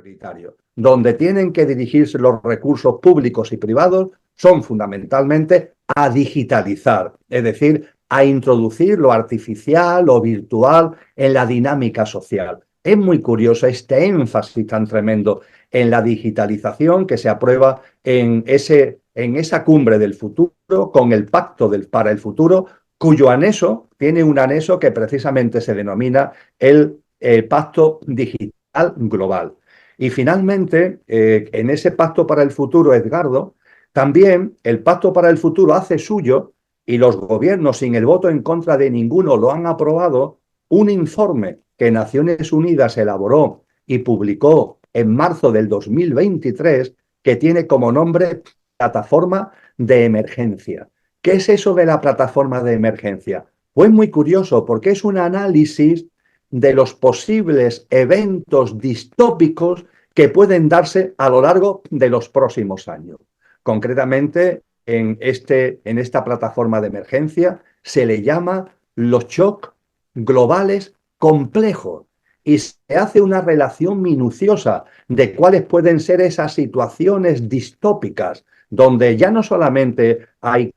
prioritario. Donde tienen que dirigirse los recursos públicos y privados son fundamentalmente a digitalizar, es decir, a introducir lo artificial, lo virtual en la dinámica social. Es muy curioso este énfasis tan tremendo en la digitalización que se aprueba en esa cumbre del futuro con el Pacto para el Futuro, cuyo anexo tiene un anexo que precisamente se denomina el Pacto Digital Global. Y finalmente, en ese Pacto para el Futuro, Edgardo, también el Pacto para el Futuro hace suyo, y los gobiernos sin el voto en contra de ninguno lo han aprobado, un informe que Naciones Unidas elaboró y publicó en marzo del 2023, que tiene como nombre Plataforma de Emergencia. ¿Qué es eso de la plataforma de emergencia? Pues muy curioso, porque es un análisis de los posibles eventos distópicos que pueden darse a lo largo de los próximos años. Concretamente, en esta plataforma de emergencia se le llama los shocks globales complejos y se hace una relación minuciosa de cuáles pueden ser esas situaciones distópicas donde ya no solamente hay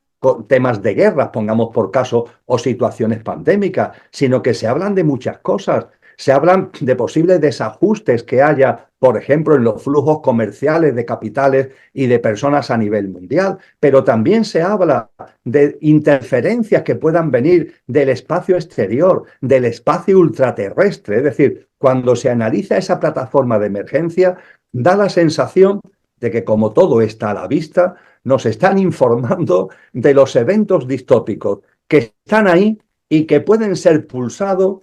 temas de guerra, pongamos por caso, o situaciones pandémicas, sino que se hablan de muchas cosas. Se hablan de posibles desajustes que haya, por ejemplo, en los flujos comerciales de capitales y de personas a nivel mundial, pero también se habla de interferencias que puedan venir del espacio exterior, del espacio ultraterrestre. Es decir, cuando se analiza esa plataforma de emergencia, da la sensación de que, como todo está a la vista, nos están informando de los eventos distópicos que están ahí y que pueden ser pulsados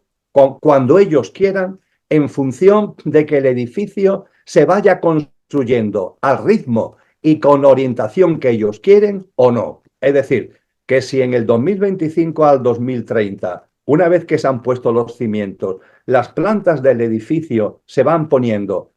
cuando ellos quieran, en función de que el edificio se vaya construyendo al ritmo y con orientación que ellos quieren o no. Es decir, que si en el 2025 al 2030, una vez que se han puesto los cimientos, las plantas del edificio se van poniendo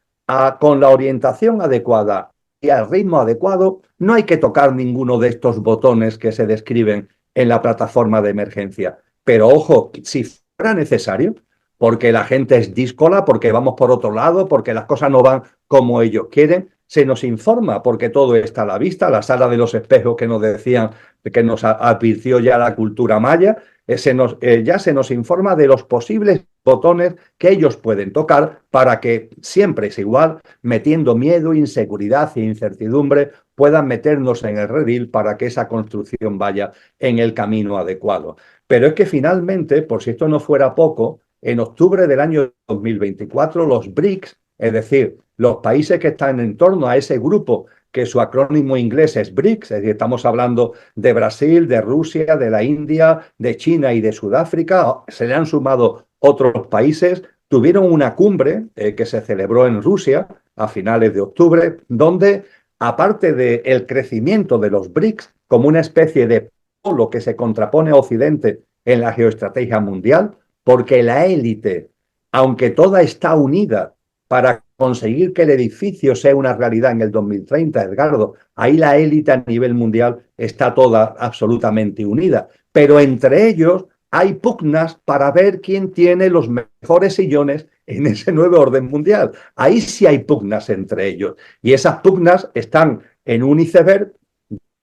con la orientación adecuada y al ritmo adecuado, no hay que tocar ninguno de estos botones que se describen en la plataforma de emergencia. Pero ojo, si fuera necesario, porque la gente es díscola, porque vamos por otro lado, porque las cosas no van como ellos quieren, se nos informa, porque todo está a la vista, la sala de los espejos que nos decían, que nos advirtió ya la cultura maya, ya se nos informa de los posibles botones que ellos pueden tocar para que siempre es igual, metiendo miedo, inseguridad e incertidumbre, puedan meternos en el redil para que esa construcción vaya en el camino adecuado. Pero es que finalmente, por si esto no fuera poco, en octubre del año 2024, los BRICS, es decir, los países que están en torno a ese grupo, que su acrónimo inglés es BRICS, es decir, estamos hablando de Brasil, de Rusia, de la India, de China y de Sudáfrica, se le han sumado otros países, tuvieron una cumbre que se celebró en Rusia a finales de octubre, donde, aparte del crecimiento de los BRICS como una especie de polo que se contrapone a Occidente en la geoestrategia mundial, porque la élite, aunque toda está unida para conseguir que el edificio sea una realidad en el 2030, Edgardo, ahí la élite a nivel mundial está toda absolutamente unida, pero entre ellos hay pugnas para ver quién tiene los mejores sillones en ese nuevo orden mundial. Ahí sí hay pugnas entre ellos, y esas pugnas están en un iceberg,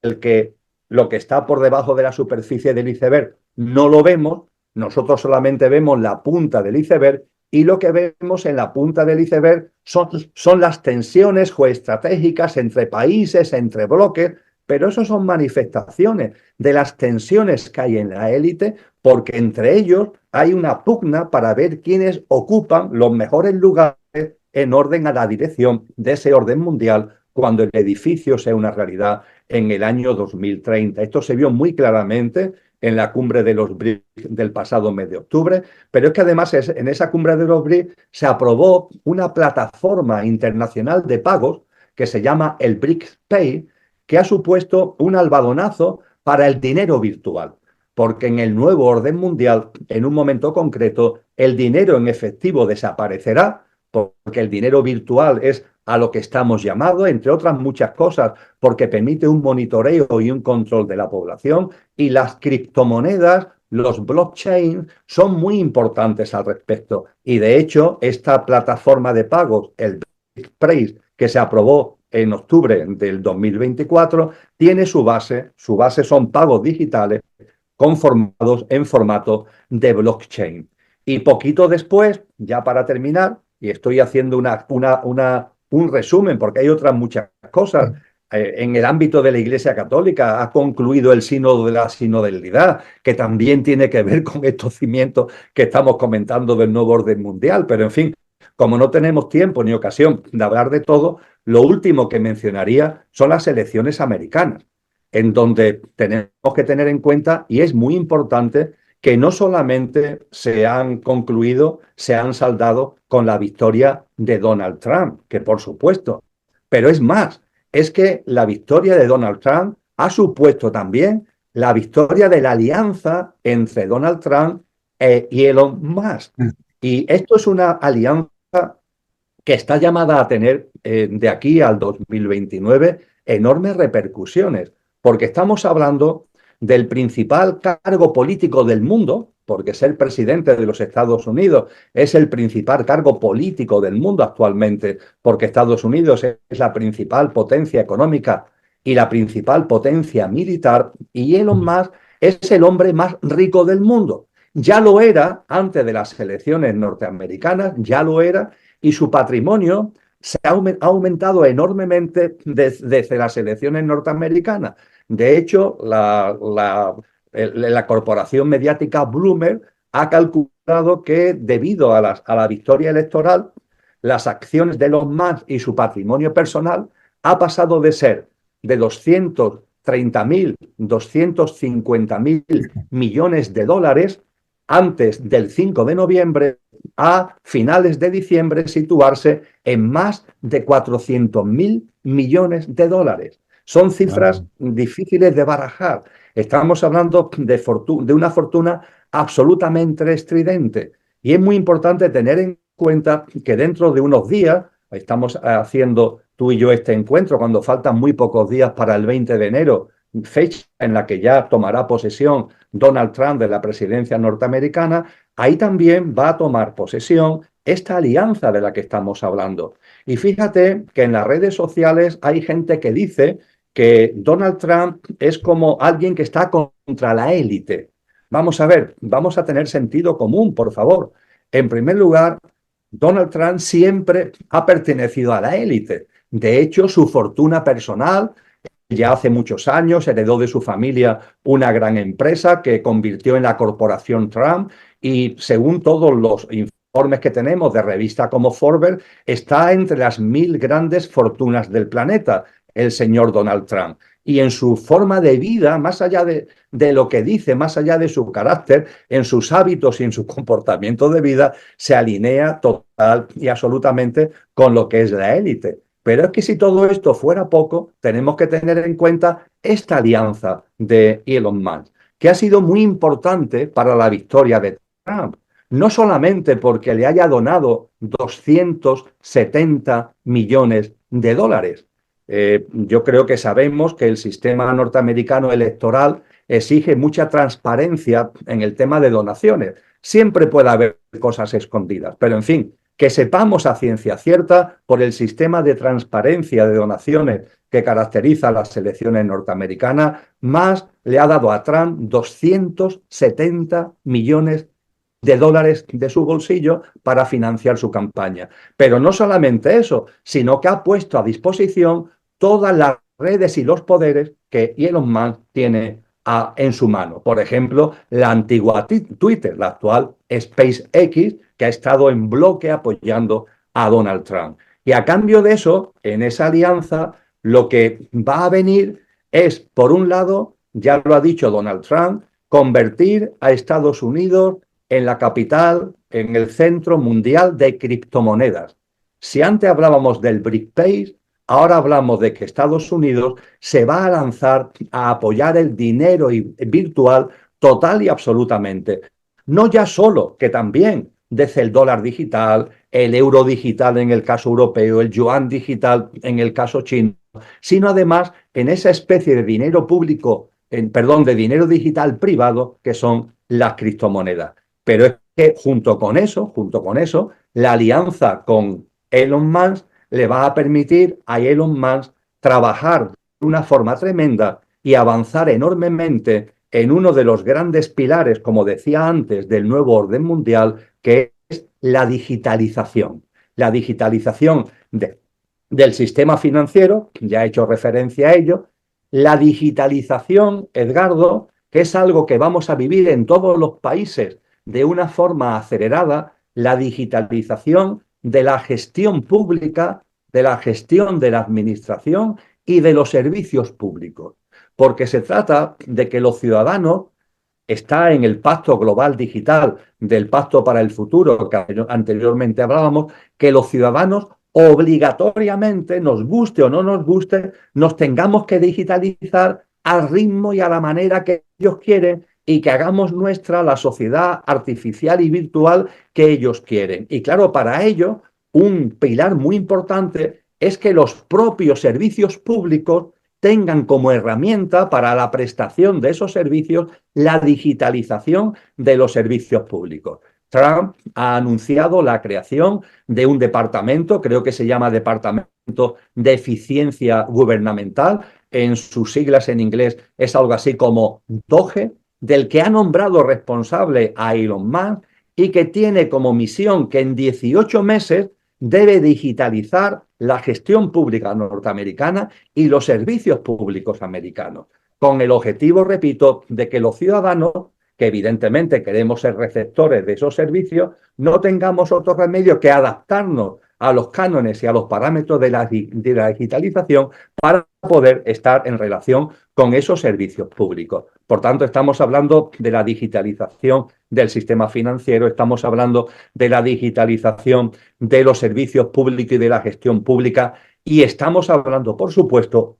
el que lo que está por debajo de la superficie del iceberg no lo vemos. Nosotros solamente vemos la punta del iceberg y lo que vemos en la punta del iceberg son las tensiones geoestratégicas entre países, entre bloques, pero eso son manifestaciones de las tensiones que hay en la élite, porque entre ellos hay una pugna para ver quiénes ocupan los mejores lugares en orden a la dirección de ese orden mundial cuando el edificio sea una realidad en el año 2030. Esto se vio muy claramente en la cumbre de los BRICS del pasado mes de octubre, pero es que además en esa cumbre de los BRICS se aprobó una plataforma internacional de pagos que se llama el BRICS Pay, que ha supuesto un albadonazo para el dinero virtual, porque en el nuevo orden mundial, en un momento concreto, el dinero en efectivo desaparecerá, porque el dinero virtual es a lo que estamos llamados, entre otras muchas cosas, porque permite un monitoreo y un control de la población, y las criptomonedas, los blockchain, son muy importantes al respecto. Y de hecho, esta plataforma de pagos, el Price, que se aprobó en octubre del 2024, tiene su base son pagos digitales conformados en formato de blockchain. Y poquito después, ya para terminar, y estoy haciendo un resumen porque hay otras muchas cosas, en el ámbito de la Iglesia Católica ha concluido el sínodo de la sinodalidad, que también tiene que ver con estos cimientos que estamos comentando del nuevo orden mundial. Pero en fin, como no tenemos tiempo ni ocasión de hablar de todo, lo último que mencionaría son las elecciones americanas, en donde tenemos que tener en cuenta, y es muy importante, que no solamente se han concluido, se han saldado con la victoria de Donald Trump, que por supuesto, pero es más, es que la victoria de Donald Trump ha supuesto también la victoria de la alianza entre Donald Trump y Elon Musk. Y esto es una alianza que está llamada a tener de aquí al 2029 enormes repercusiones, porque estamos hablando del principal cargo político del mundo, porque ser presidente de los Estados Unidos es el principal cargo político del mundo actualmente, porque Estados Unidos es la principal potencia económica y la principal potencia militar, y Elon Musk es el hombre más rico del mundo. Ya lo era antes de las elecciones norteamericanas, ya lo era, y su patrimonio se ha aumentado enormemente desde las elecciones norteamericanas. De hecho, la corporación mediática Bloomberg ha calculado que debido a la victoria electoral, las acciones de Elon Musk y su patrimonio personal ha pasado de ser de 230.000, 250.000 millones de dólares antes del 5 de noviembre a finales de diciembre situarse en más de 400.000 millones de dólares. Son cifras difíciles de barajar. Estamos hablando de una fortuna absolutamente estridente. Y es muy importante tener en cuenta que dentro de unos días, estamos haciendo tú y yo este encuentro cuando faltan muy pocos días para el 20 de enero, fecha en la que ya tomará posesión Donald Trump de la presidencia norteamericana, ahí también va a tomar posesión esta alianza de la que estamos hablando. Y fíjate que en las redes sociales hay gente que dice que Donald Trump es como alguien que está contra la élite. Vamos a ver, vamos a tener sentido común, por favor. En primer lugar, Donald Trump siempre ha pertenecido a la élite. De hecho, su fortuna personal ya hace muchos años heredó de su familia una gran empresa que convirtió en la corporación Trump y, según todos los informes que tenemos de revistas como Forbes, está entre las 1.000 grandes fortunas del planeta, el señor Donald Trump. Y en su forma de vida, más allá de lo que dice, más allá de su carácter, en sus hábitos y en su comportamiento de vida, se alinea total y absolutamente con lo que es la élite. Pero es que si todo esto fuera poco, tenemos que tener en cuenta esta alianza de Elon Musk, que ha sido muy importante para la victoria de Trump. No solamente porque le haya donado 270 millones de dólares. Yo creo que sabemos que el sistema norteamericano electoral exige mucha transparencia en el tema de donaciones. Siempre puede haber cosas escondidas, pero en fin, que sepamos a ciencia cierta por el sistema de transparencia de donaciones que caracteriza las elecciones norteamericanas, más le ha dado a Trump 270 millones de dólares de su bolsillo para financiar su campaña. Pero no solamente eso, sino que ha puesto a disposición todas las redes y los poderes que Elon Musk tiene en su mano. Por ejemplo, la antigua Twitter, la actual SpaceX, que ha estado en bloque apoyando a Donald Trump. Y a cambio de eso, en esa alianza, lo que va a venir es, por un lado, ya lo ha dicho Donald Trump, convertir a Estados Unidos en la capital, en el centro mundial de criptomonedas. Si antes hablábamos del BriCS, ahora hablamos de que Estados Unidos se va a lanzar a apoyar el dinero virtual total y absolutamente. No ya solo, que también desde el dólar digital, el euro digital en el caso europeo, el yuan digital en el caso chino, sino además en esa especie de dinero público, de dinero digital privado que son las criptomonedas. Pero es que junto con eso, la alianza con Elon Musk le va a permitir a Elon Musk trabajar de una forma tremenda y avanzar enormemente en uno de los grandes pilares, como decía antes, del nuevo orden mundial, que es la digitalización. La digitalización del sistema financiero, ya he hecho referencia a ello, la digitalización, Edgardo, que es algo que vamos a vivir en todos los países de una forma acelerada, la digitalización de la gestión pública, de la gestión de la administración y de los servicios públicos. Porque se trata de que los ciudadanos, está en el Pacto Global Digital del Pacto para el Futuro, que anteriormente hablábamos, que los ciudadanos obligatoriamente, nos guste o no nos guste, nos tengamos que digitalizar al ritmo y a la manera que ellos quieren y que hagamos nuestra la sociedad artificial y virtual que ellos quieren. Y claro, para ello, un pilar muy importante es que los propios servicios públicos tengan como herramienta para la prestación de esos servicios la digitalización de los servicios públicos. Trump ha anunciado la creación de un departamento, creo que se llama Departamento de Eficiencia Gubernamental, en sus siglas en inglés es algo así como DOGE, del que ha nombrado responsable a Elon Musk y que tiene como misión que en 18 meses debe digitalizar la gestión pública norteamericana y los servicios públicos americanos, con el objetivo, repito, de que los ciudadanos, que evidentemente queremos ser receptores de esos servicios, no tengamos otro remedio que adaptarnos a los cánones y a los parámetros de la digitalización para poder estar en relación con esos servicios públicos. Por tanto, estamos hablando de la digitalización del sistema financiero, estamos hablando de la digitalización de los servicios públicos y de la gestión pública, y estamos hablando, por supuesto,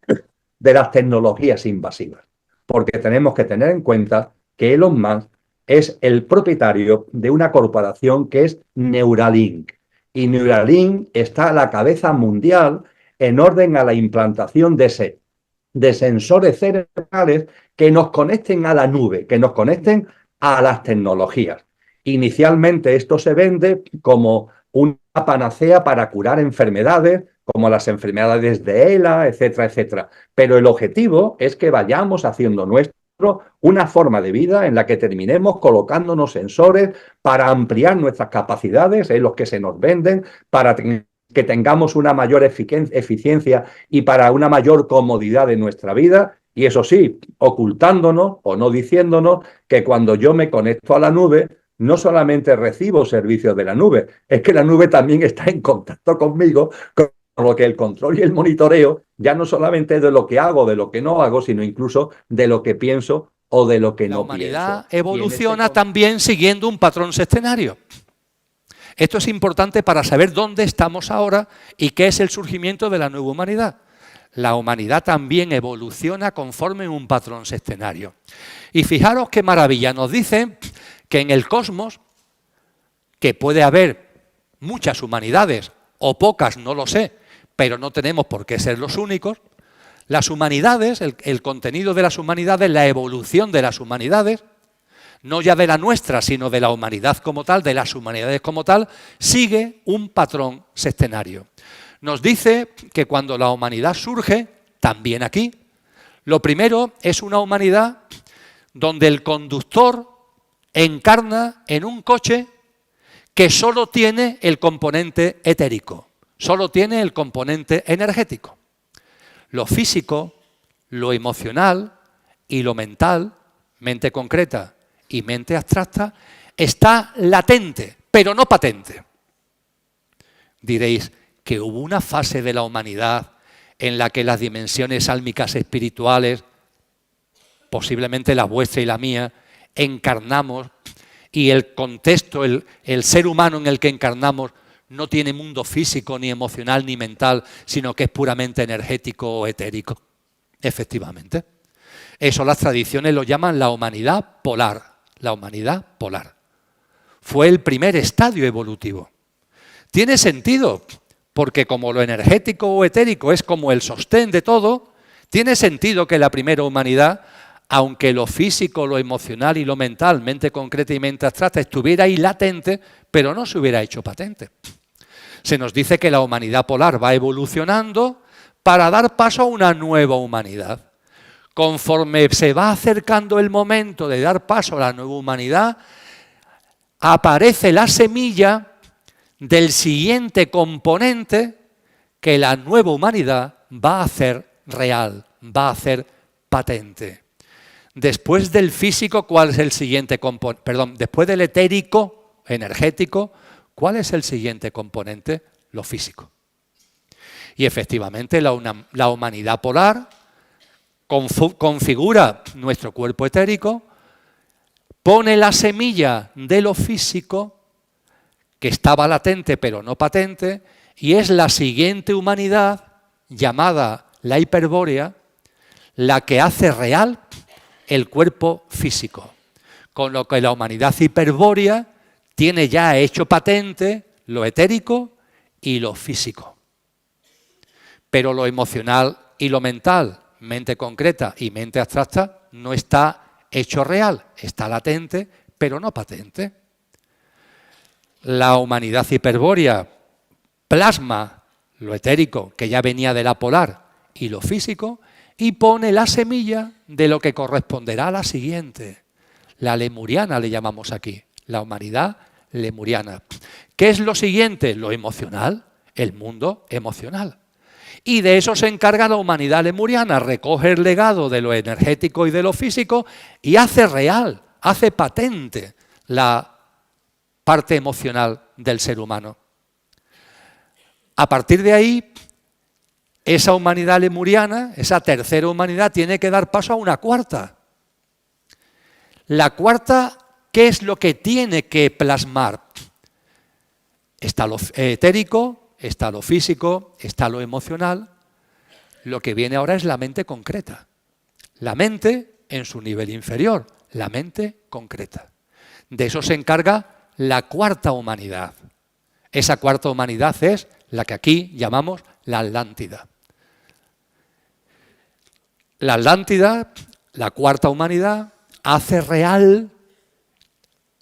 de las tecnologías invasivas, porque tenemos que tener en cuenta que Elon Musk es el propietario de una corporación que es Neuralink. Y Neuralink está a la cabeza mundial en orden a la implantación de sensores cerebrales que nos conecten a la nube, que nos conecten a las tecnologías. Inicialmente esto se vende como una panacea para curar enfermedades, como las enfermedades de ELA, etcétera, etcétera. Pero el objetivo es que vayamos haciendo una forma de vida en la que terminemos colocándonos sensores para ampliar nuestras capacidades, los que se nos venden, para que tengamos una mayor eficiencia y para una mayor comodidad de nuestra vida. Y eso sí, ocultándonos o no diciéndonos que cuando yo me conecto a la nube, no solamente recibo servicios de la nube, es que la nube también está en contacto conmigo, con lo que el control y el monitoreo ya no solamente de lo que hago, de lo que no hago, sino incluso de lo que pienso o de lo que no pienso. La humanidad evoluciona también siguiendo un patrón sextenario. Esto es importante para saber dónde estamos ahora y qué es el surgimiento de la nueva humanidad. La humanidad también evoluciona conforme un patrón sextenario. Y fijaros qué maravilla, nos dice que en el cosmos, que puede haber muchas humanidades o pocas, no lo sé, pero no tenemos por qué ser los únicos. Las humanidades, el contenido de las humanidades, la evolución de las humanidades, no ya de la nuestra, sino de la humanidad como tal, de las humanidades como tal, sigue un patrón sextenario. Nos dice que cuando la humanidad surge, también aquí, lo primero es una humanidad donde el conductor encarna en un coche que solo tiene el componente etérico, solo tiene el componente energético. Lo físico, lo emocional y lo mental, mente concreta y mente abstracta, está latente, pero no patente. Diréis que hubo una fase de la humanidad en la que las dimensiones álmicas espirituales, posiblemente la vuestra y la mía, encarnamos y el contexto, el ser humano en el que encarnamos no tiene mundo físico, ni emocional, ni mental, sino que es puramente energético o etérico. Efectivamente. Eso las tradiciones lo llaman la humanidad polar. La humanidad polar. Fue el primer estadio evolutivo. Tiene sentido, porque como lo energético o etérico es como el sostén de todo, tiene sentido que la primera humanidad, aunque lo físico, lo emocional y lo mental, mente concreta y mente abstracta, estuviera ahí latente, pero no se hubiera hecho patente. Se nos dice que la humanidad polar va evolucionando para dar paso a una nueva humanidad. Conforme se va acercando el momento de dar paso a la nueva humanidad, aparece la semilla del siguiente componente que la nueva humanidad va a hacer real, va a hacer patente. Después del físico, ¿cuál es el siguiente componente? Perdón, después del etérico, energético, ¿cuál es el siguiente componente? Lo físico. Y efectivamente la humanidad polar configura nuestro cuerpo etérico, pone la semilla de lo físico, que estaba latente pero no patente, y es la siguiente humanidad, llamada la hiperbórea, la que hace real el cuerpo físico. Con lo que la humanidad hiperbórea tiene ya hecho patente lo etérico y lo físico. Pero lo emocional y lo mental, mente concreta y mente abstracta, no está hecho real, está latente, pero no patente. La humanidad hiperbórea plasma lo etérico, que ya venía de la polar, y lo físico, y pone la semilla de lo que corresponderá a la siguiente. La lemuriana le llamamos aquí, la humanidad lemuriana. ¿Qué es lo siguiente? Lo emocional, el mundo emocional. Y de eso se encarga la humanidad lemuriana, recoge el legado de lo energético y de lo físico y hace real, hace patente la parte emocional del ser humano. A partir de ahí, esa humanidad lemuriana, esa tercera humanidad, tiene que dar paso a una cuarta. La cuarta, ¿qué es lo que tiene que plasmar? Está lo etérico, está lo físico, está lo emocional. Lo que viene ahora es la mente concreta. La mente en su nivel inferior, la mente concreta. De eso se encarga la cuarta humanidad. Esa cuarta humanidad es la que aquí llamamos la Atlántida. La Atlántida, la cuarta humanidad, hace real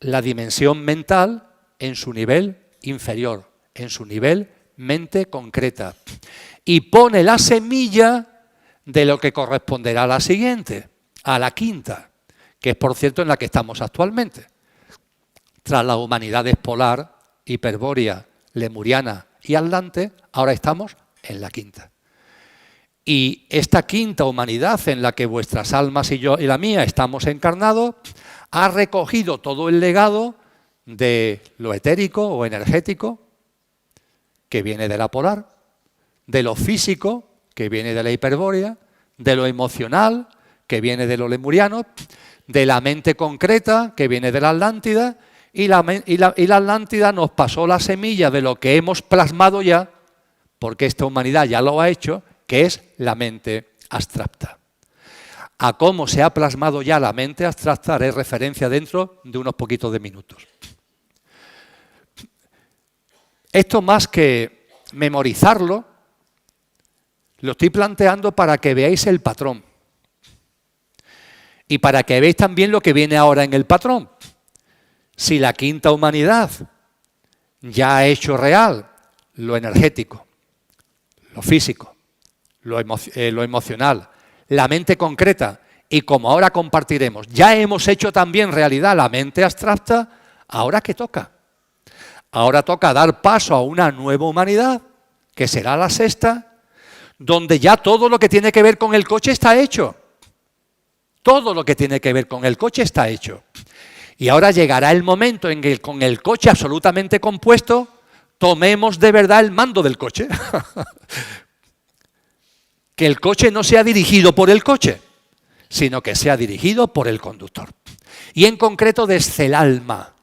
la dimensión mental en su nivel inferior, en su nivel mente concreta, y pone la semilla de lo que corresponderá a la siguiente, a la quinta, que es por cierto en la que estamos actualmente. Tras las humanidades polar, hiperbórea, lemuriana y atlante, ahora estamos en la quinta. Y esta quinta humanidad en la que vuestras almas y yo y la mía estamos encarnados, ha recogido todo el legado de lo etérico o energético, que viene de la polar, de lo físico, que viene de la hiperbórea, de lo emocional, que viene de lo lemuriano, de la mente concreta, que viene de la Atlántida, y la Atlántida nos pasó la semilla de lo que hemos plasmado ya, porque esta humanidad ya lo ha hecho, que es la mente abstracta. A cómo se ha plasmado ya la mente abstracta haré referencia dentro de unos poquitos de minutos. Esto más que memorizarlo, lo estoy planteando para que veáis el patrón. Y para que veáis también lo que viene ahora en el patrón. Si la quinta humanidad ya ha hecho real lo energético, lo físico, lo emocional, la mente concreta, y como ahora compartiremos, ya hemos hecho también realidad la mente abstracta, ¿ahora qué toca? Ahora toca dar paso a una nueva humanidad, que será la sexta, donde ya todo lo que tiene que ver con el coche está hecho. Todo lo que tiene que ver con el coche está hecho. Y ahora llegará el momento en que con el coche absolutamente compuesto, tomemos de verdad el mando del coche. Que el coche no sea dirigido por el coche, sino que sea dirigido por el conductor. Y en concreto desde el alma.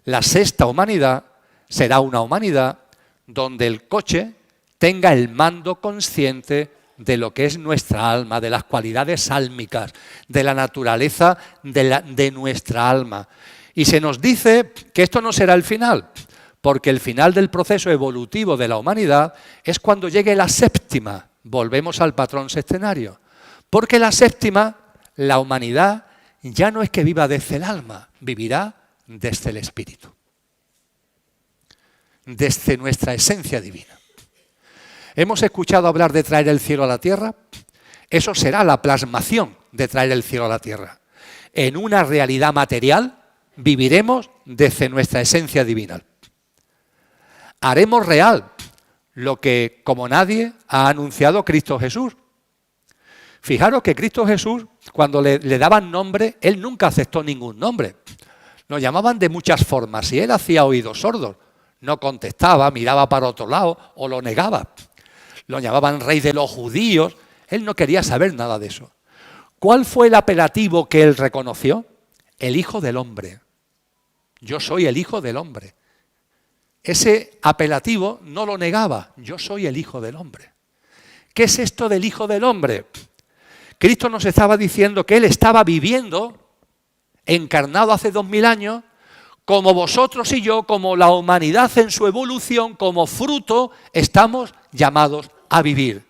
La sexta humanidad será una humanidad donde el coche tenga el mando consciente de lo que es nuestra alma, de las cualidades sálmicas, de la naturaleza de nuestra alma. Y se nos dice que esto no será el final, porque el final del proceso evolutivo de la humanidad es cuando llegue la séptima. Volvemos al patrón sextenario. Porque la séptima, la humanidad, ya no es que viva desde el alma, vivirá desde el espíritu. desde nuestra esencia divina. ¿Hemos escuchado hablar de traer el cielo a la tierra? Eso será la plasmación de traer el cielo a la tierra. En una realidad material viviremos desde nuestra esencia divina. Haremos real lo que, como nadie, ha anunciado Cristo Jesús. Fijaros que Cristo Jesús, cuando le daban nombre, Él nunca aceptó ningún nombre. Lo llamaban de muchas formas y Él hacía oídos sordos. No contestaba, miraba para otro lado o lo negaba. Lo llamaban rey de los judíos. Él no quería saber nada de eso. ¿Cuál fue el apelativo que Él reconoció? El Hijo del Hombre. Yo soy el Hijo del Hombre. Ese apelativo no lo negaba. Yo soy el Hijo del Hombre. ¿Qué es esto del Hijo del Hombre? Cristo nos estaba diciendo que Él estaba viviendo, encarnado hace 2000 años, como vosotros y yo, como la humanidad en su evolución, como fruto, estamos llamados a vivir.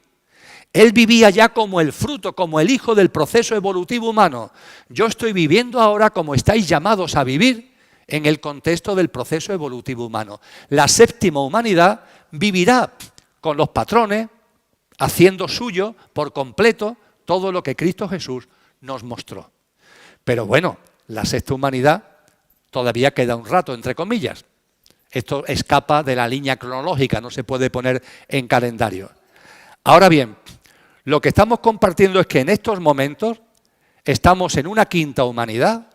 Él vivía ya como el fruto, como el hijo del proceso evolutivo humano. Yo estoy viviendo ahora como estáis llamados a vivir en el contexto del proceso evolutivo humano. La séptima humanidad vivirá con los patrones, haciendo suyo por completo todo lo que Cristo Jesús nos mostró. Pero bueno, la sexta humanidad todavía queda un rato, entre comillas. Esto escapa de la línea cronológica, no se puede poner en calendario. Ahora bien, lo que estamos compartiendo es que en estos momentos estamos en una quinta humanidad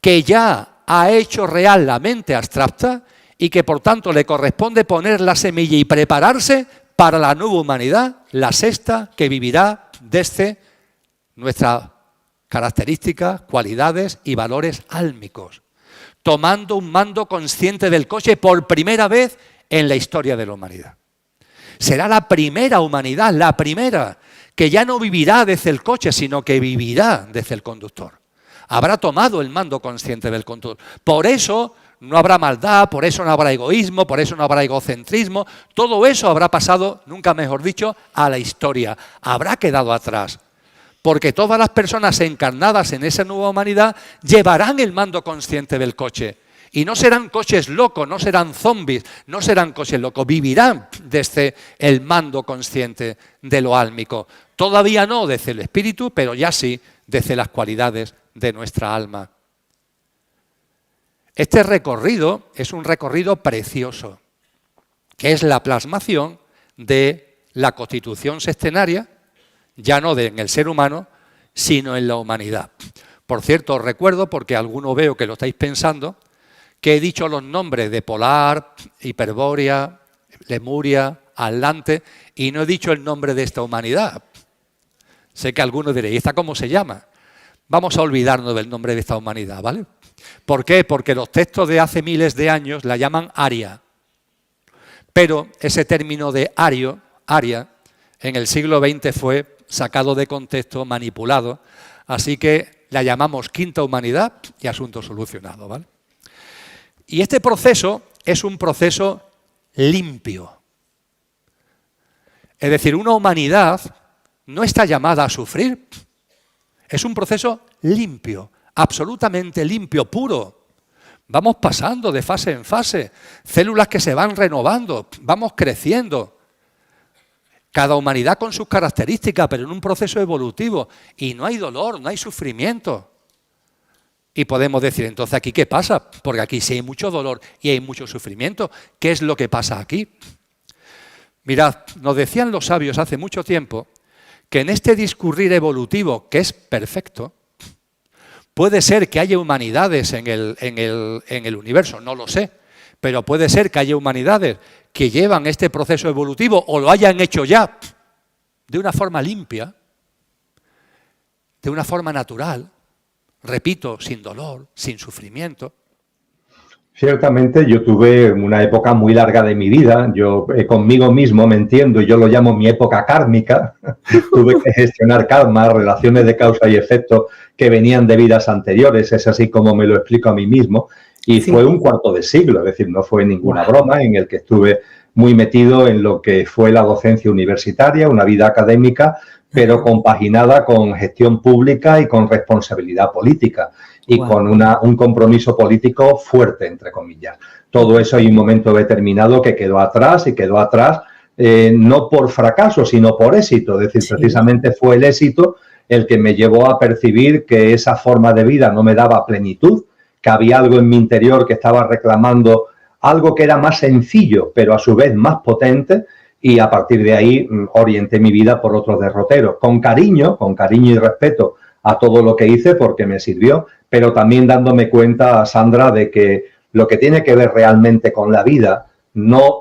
que ya ha hecho real la mente abstracta y que por tanto le corresponde poner la semilla y prepararse para la nueva humanidad, la sexta, que vivirá desde nuestras características, cualidades y valores álmicos, tomando un mando consciente del coche por primera vez en la historia de la humanidad. Será la primera humanidad, la primera, que ya no vivirá desde el coche, sino que vivirá desde el conductor. Habrá tomado el mando consciente del conductor. Por eso no habrá maldad, por eso no habrá egoísmo, por eso no habrá egocentrismo. Todo eso habrá pasado, nunca mejor dicho, a la historia. Habrá quedado atrás. Porque todas las personas encarnadas en esa nueva humanidad llevarán el mando consciente del coche. Y no serán coches locos, no serán zombies, no serán coches locos. Vivirán desde el mando consciente de lo álmico. Todavía no desde el espíritu, pero ya sí desde las cualidades de nuestra alma. Este recorrido es un recorrido precioso, que es la plasmación de la constitución sextenaria, ya no en el ser humano, sino en la humanidad. Por cierto, os recuerdo, porque alguno veo que lo estáis pensando, que he dicho los nombres de Polar, Hiperbórea, Lemuria, Atlante, y no he dicho el nombre de esta humanidad. Sé que algunos diréis, ¿y esta cómo se llama? Vamos a olvidarnos del nombre de esta humanidad, ¿vale? ¿Por qué? Porque los textos de hace miles de años la llaman Aria. Pero ese término de Aria, en el siglo XX fue sacado de contexto, manipulado, así que la llamamos quinta humanidad y asunto solucionado, ¿vale? Y este proceso es un proceso limpio. Es decir, una humanidad no está llamada a sufrir. Es un proceso limpio, absolutamente limpio, puro. Vamos pasando de fase en fase, células que se van renovando, vamos creciendo. Cada humanidad con sus características, pero en un proceso evolutivo. Y no hay dolor, no hay sufrimiento. Y podemos decir, entonces, ¿aquí qué pasa? Porque aquí sí hay mucho dolor y hay mucho sufrimiento. ¿Qué es lo que pasa aquí? Mirad, nos decían los sabios hace mucho tiempo que en este discurrir evolutivo, que es perfecto, puede ser que haya humanidades en el universo, no lo sé, pero puede ser que haya humanidades que llevan este proceso evolutivo o lo hayan hecho ya de una forma limpia, de una forma natural, repito, sin dolor, sin sufrimiento. Ciertamente yo tuve una época muy larga de mi vida, yo conmigo mismo me entiendo y yo lo llamo mi época kármica, tuve que gestionar karma, relaciones de causa y efecto que venían de vidas anteriores, es así como me lo explico a mí mismo, y sí. Fue un cuarto de siglo, es decir, no fue ninguna broma en el que estuve muy metido en lo que fue la docencia universitaria, una vida académica, pero compaginada con gestión pública y con responsabilidad política. y con un compromiso político fuerte, entre comillas. Todo eso hay un momento determinado que quedó atrás y quedó atrás no por fracaso, sino por éxito. Es decir, precisamente fue el éxito el que me llevó a percibir que esa forma de vida no me daba plenitud, que había algo en mi interior que estaba reclamando algo que era más sencillo, pero a su vez más potente, y a partir de ahí orienté mi vida por otros derroteros, con cariño y respeto a todo lo que hice porque me sirvió, pero también dándome cuenta, Sandra, de que lo que tiene que ver realmente con la vida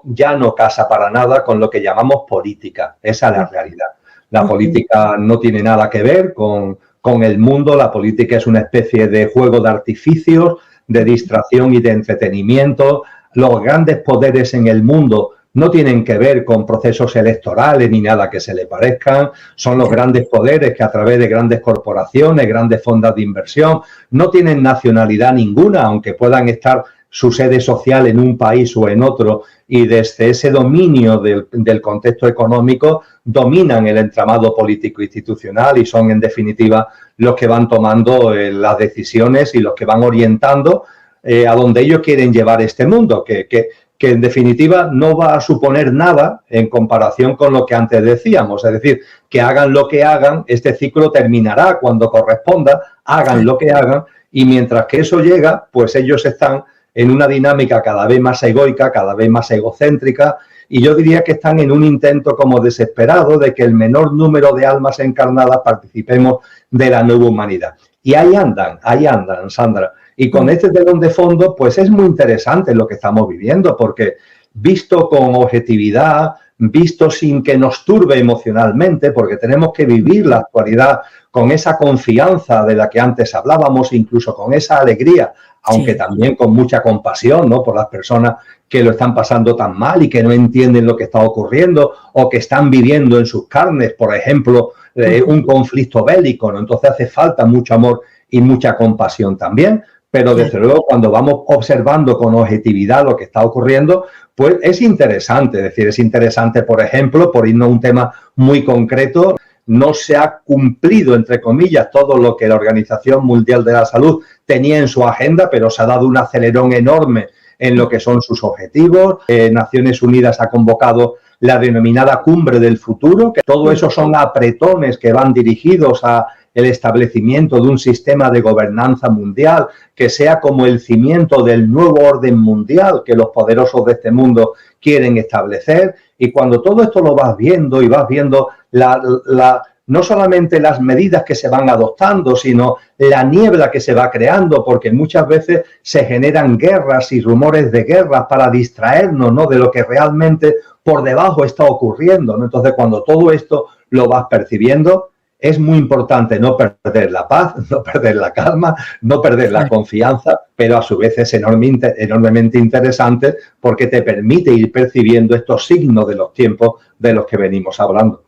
ya no casa para nada con lo que llamamos política. Esa es la realidad. La política no tiene nada que ver con el mundo. La política es una especie de juego de artificios, de distracción y de entretenimiento. Los grandes poderes en el mundo no tienen que ver con procesos electorales ni nada que se le parezcan. Son los grandes poderes que a través de grandes corporaciones, grandes fondos de inversión, no tienen nacionalidad ninguna, aunque puedan estar su sede social en un país o en otro, y desde ese dominio del contexto económico dominan el entramado político institucional y son, en definitiva, los que van tomando las decisiones y los que van orientando a donde ellos quieren llevar este mundo, que en definitiva no va a suponer nada en comparación con lo que antes decíamos. Es decir, que hagan lo que hagan, este ciclo terminará cuando corresponda, hagan lo que hagan, y mientras que eso llega, pues ellos están en una dinámica cada vez más egoica, cada vez más egocéntrica, y yo diría que están en un intento como desesperado de que el menor número de almas encarnadas participemos de la nueva humanidad. Y ahí andan, Sandra. Y con este telón de fondo, pues es muy interesante lo que estamos viviendo, porque visto con objetividad, visto sin que nos turbe emocionalmente, porque tenemos que vivir la actualidad con esa confianza de la que antes hablábamos, incluso con esa alegría, aunque también con mucha compasión, ¿no?, por las personas que lo están pasando tan mal y que no entienden lo que está ocurriendo o que están viviendo en sus carnes, por ejemplo, un conflicto bélico, ¿no? Entonces hace falta mucho amor y mucha compasión también, pero desde luego cuando vamos observando con objetividad lo que está ocurriendo, pues es interesante. Es decir, es interesante, por ejemplo, por irnos a un tema muy concreto, no se ha cumplido, entre comillas, todo lo que la Organización Mundial de la Salud tenía en su agenda, pero se ha dado un acelerón enorme en lo que son sus objetivos. Naciones Unidas ha convocado la denominada Cumbre del Futuro, que todo eso son apretones que van dirigidos a el establecimiento de un sistema de gobernanza mundial que sea como el cimiento del nuevo orden mundial que los poderosos de este mundo quieren establecer. Y cuando todo esto lo vas viendo y vas viendo no solamente las medidas que se van adoptando, sino la niebla que se va creando, porque muchas veces se generan guerras y rumores de guerras para distraernos, ¿no?, de lo que realmente por debajo está ocurriendo, ¿no? Entonces, cuando todo esto lo vas percibiendo, es muy importante no perder la paz, no perder la calma, no perder la confianza, pero a su vez es enormemente interesante porque te permite ir percibiendo estos signos de los tiempos de los que venimos hablando.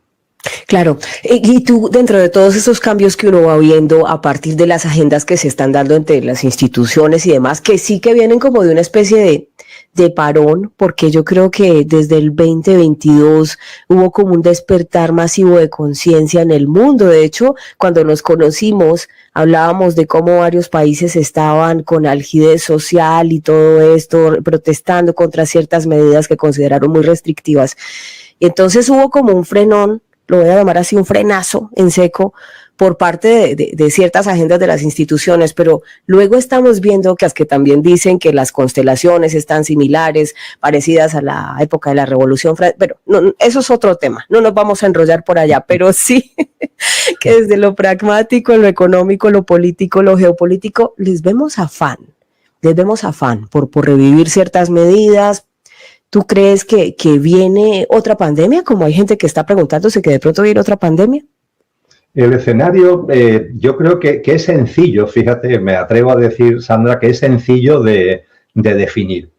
Claro, y tú, dentro de todos esos cambios que uno va viendo a partir de las agendas que se están dando entre las instituciones y demás, que sí que vienen como de una especie de parón, porque yo creo que desde el 2022 hubo como un despertar masivo de conciencia en el mundo. De hecho, cuando nos conocimos, hablábamos de cómo varios países estaban con algidez social y todo esto, protestando contra ciertas medidas que consideraron muy restrictivas. Y entonces hubo como un frenón, lo voy a llamar así, un frenazo en seco por parte de ciertas agendas de las instituciones, pero luego estamos viendo que también dicen que las constelaciones están similares, parecidas a la época de la Revolución Francesa, pero no, eso es otro tema, no nos vamos a enrollar por allá, pero sí que desde lo pragmático, lo económico, lo político, lo geopolítico, les vemos afán por revivir ciertas medidas. ¿Tú crees que viene otra pandemia? Como hay gente que está preguntándose que de pronto viene otra pandemia. El escenario, yo creo que es sencillo, fíjate, me atrevo a decir, Sandra, que es sencillo de definir.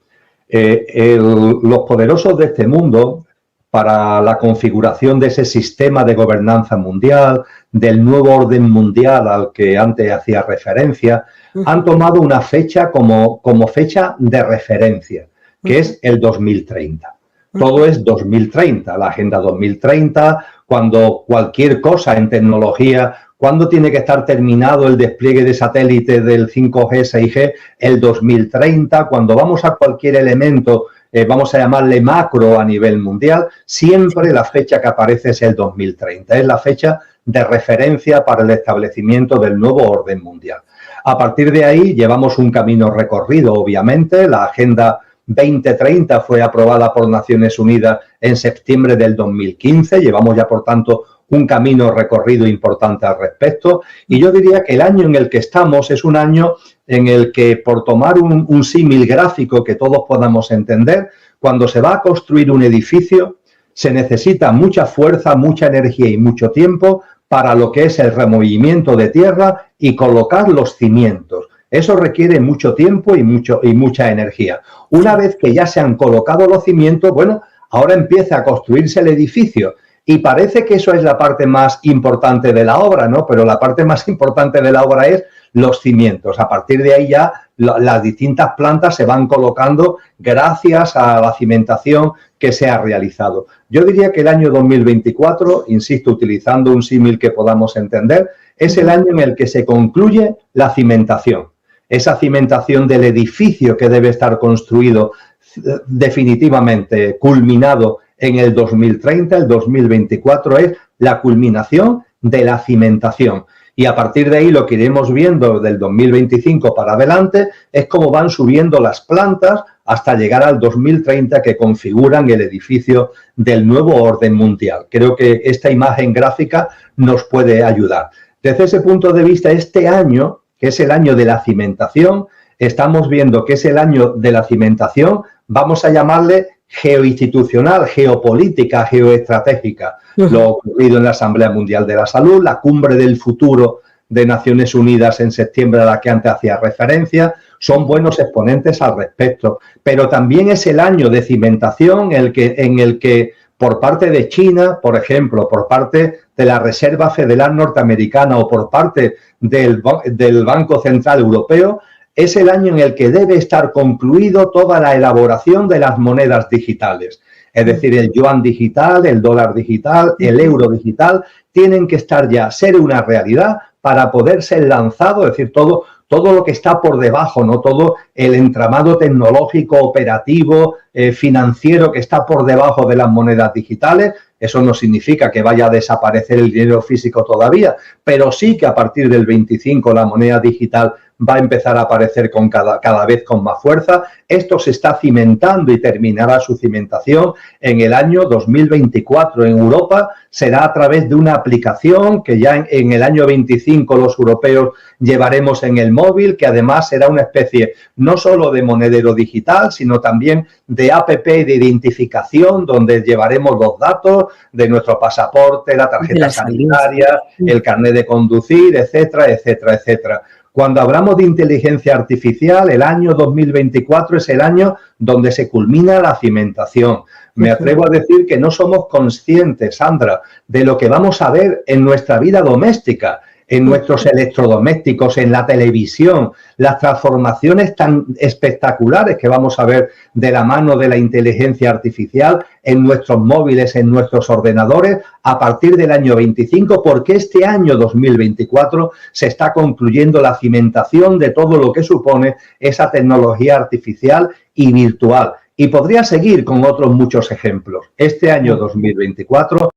Los poderosos de este mundo, para la configuración de ese sistema de gobernanza mundial, del nuevo orden mundial al que antes hacía referencia, han tomado una fecha como fecha de referencia, que es el 2030. Todo es 2030, la Agenda 2030, cuando cualquier cosa en tecnología ¿Cuándo tiene que estar terminado el despliegue de satélites del 5G, 6G? El 2030. Cuando vamos a cualquier elemento, vamos a llamarle macro a nivel mundial, siempre la fecha que aparece es el 2030. Es la fecha de referencia para el establecimiento del nuevo orden mundial. A partir de ahí llevamos un camino recorrido, obviamente. La Agenda 2030 fue aprobada por Naciones Unidas en septiembre del 2015. Llevamos ya, por tanto, un camino recorrido importante al respecto. Y yo diría que el año en el que estamos es un año en el que, por tomar un símil gráfico que todos podamos entender, cuando se va a construir un edificio, se necesita mucha fuerza, mucha energía y mucho tiempo para lo que es el removimiento de tierra y colocar los cimientos. Eso requiere mucho tiempo y mucha energía. Una vez que ya se han colocado los cimientos, bueno, ahora empieza a construirse el edificio. Y parece que eso es la parte más importante de la obra, ¿no? Pero la parte más importante de la obra es los cimientos. A partir de ahí ya las distintas plantas se van colocando gracias a la cimentación que se ha realizado. Yo diría que el año 2024, insisto, utilizando un símil que podamos entender, es el año en el que se concluye la cimentación. Esa cimentación del edificio que debe estar construido definitivamente, culminado en el 2030, el 2024 es la culminación de la cimentación. Y a partir de ahí lo que iremos viendo del 2025 para adelante es cómo van subiendo las plantas hasta llegar al 2030 que configuran el edificio del nuevo orden mundial. Creo que esta imagen gráfica nos puede ayudar. Desde ese punto de vista, este año, que es el año de la cimentación, estamos viendo que es el año de la cimentación, vamos a llamarle geoinstitucional, geopolítica, geoestratégica. Lo ocurrido en la Asamblea Mundial de la Salud, la cumbre del futuro de Naciones Unidas en septiembre a la que antes hacía referencia, son buenos exponentes al respecto. Pero también es el año de cimentación en el que por parte de China, por ejemplo, por parte de la Reserva Federal Norteamericana o por parte del Banco Central Europeo, es el año en el que debe estar concluido toda la elaboración de las monedas digitales. Es decir, el yuan digital, el dólar digital, el euro digital, tienen que estar ya, ser una realidad para poder ser lanzado, es decir, todo lo que está por debajo, no todo el entramado tecnológico, operativo, financiero que está por debajo de las monedas digitales. Eso no significa que vaya a desaparecer el dinero físico todavía, pero sí que a partir del 25 la moneda digital va a empezar a aparecer cada vez con más fuerza. Esto se está cimentando y terminará su cimentación en el año 2024. En Europa será a través de una aplicación que ya en el año 25 los europeos llevaremos en el móvil, que además será una especie no solo de monedero digital, sino también de app de identificación, donde llevaremos los datos de nuestro pasaporte, la tarjeta sanitaria, el carnet de conducir, etcétera, etcétera, etcétera. Cuando hablamos de inteligencia artificial, el año 2024 es el año donde se culmina la cimentación. Me atrevo a decir que no somos conscientes, Sandra, de lo que vamos a ver en nuestra vida doméstica, en nuestros electrodomésticos, en la televisión, las transformaciones tan espectaculares que vamos a ver de la mano de la inteligencia artificial en nuestros móviles, en nuestros ordenadores, a partir del año 25, porque este año 2024 se está concluyendo la cimentación de todo lo que supone esa tecnología artificial y virtual. Y podría seguir con otros muchos ejemplos. Este año 2024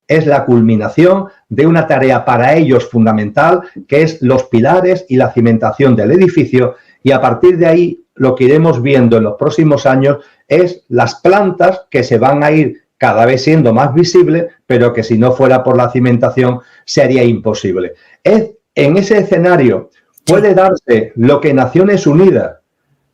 es la culminación de una tarea para ellos fundamental, que es los pilares y la cimentación del edificio, y a partir de ahí lo que iremos viendo en los próximos años es las plantas que se van a ir cada vez siendo más visibles, pero que si no fuera por la cimentación sería imposible. En ese escenario puede darse lo que Naciones Unidas,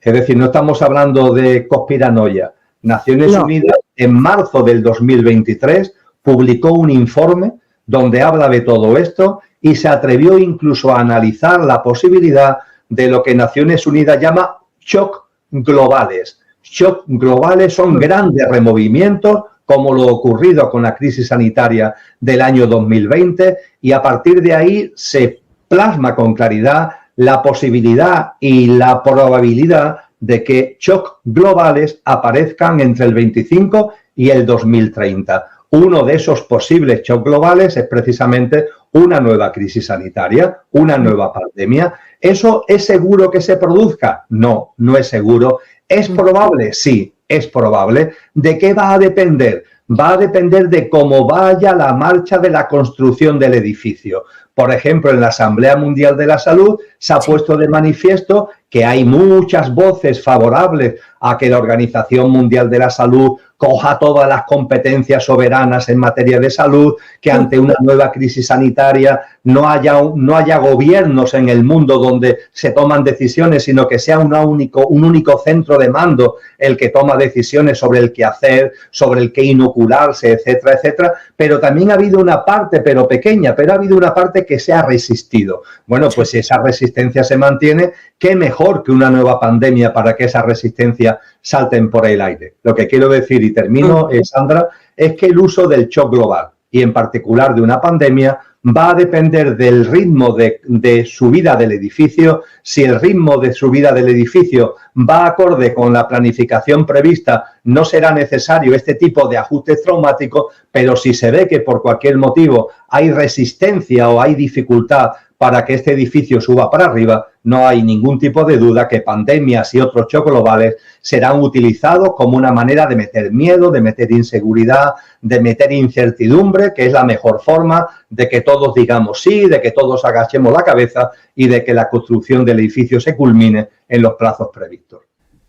es decir, no estamos hablando de conspiranoia, Naciones Unidas en marzo del 2023 publicó un informe donde habla de todo esto y se atrevió incluso a analizar la posibilidad de lo que Naciones Unidas llama shock globales. Shock globales son grandes removimientos, como lo ocurrido con la crisis sanitaria del año 2020, y a partir de ahí se plasma con claridad la posibilidad y la probabilidad de que shock globales aparezcan entre el 25 y el 2030. uno de esos posibles shocks globales es precisamente una nueva crisis sanitaria, una nueva pandemia. ¿Eso es seguro que se produzca? No, no es seguro. ¿Es probable? Sí, es probable. ¿De qué va a depender? Va a depender de cómo vaya la marcha de la construcción del edificio. Por ejemplo, en la Asamblea Mundial de la Salud se ha puesto de manifiesto que hay muchas voces favorables a que la Organización Mundial de la Salud coja todas las competencias soberanas en materia de salud, que ante una nueva crisis sanitaria no haya gobiernos en el mundo donde se toman decisiones, sino que sea un único centro de mando el que toma decisiones sobre el qué hacer, sobre el qué inocularse, etcétera, etcétera. Pero también ha habido una parte, pero pequeña, pero ha habido una parte que se ha resistido. Bueno, pues si esa resistencia se mantiene, ¿qué mejor que una nueva pandemia para que esa resistencia salten por el aire? Lo que quiero decir, y termino, Sandra, es que el uso del shock global, y en particular de una pandemia, va a depender del ritmo de subida del edificio. Si el ritmo de subida del edificio va acorde con la planificación prevista, no será necesario este tipo de ajustes traumáticos, pero si se ve que por cualquier motivo hay resistencia o hay dificultad para que este edificio suba para arriba, no hay ningún tipo de duda que pandemias y otros shocks globales serán utilizados como una manera de meter miedo, de meter inseguridad, de meter incertidumbre, que es la mejor forma de que todos digamos sí, de que todos agachemos la cabeza y de que la construcción del edificio se culmine en los plazos previstos.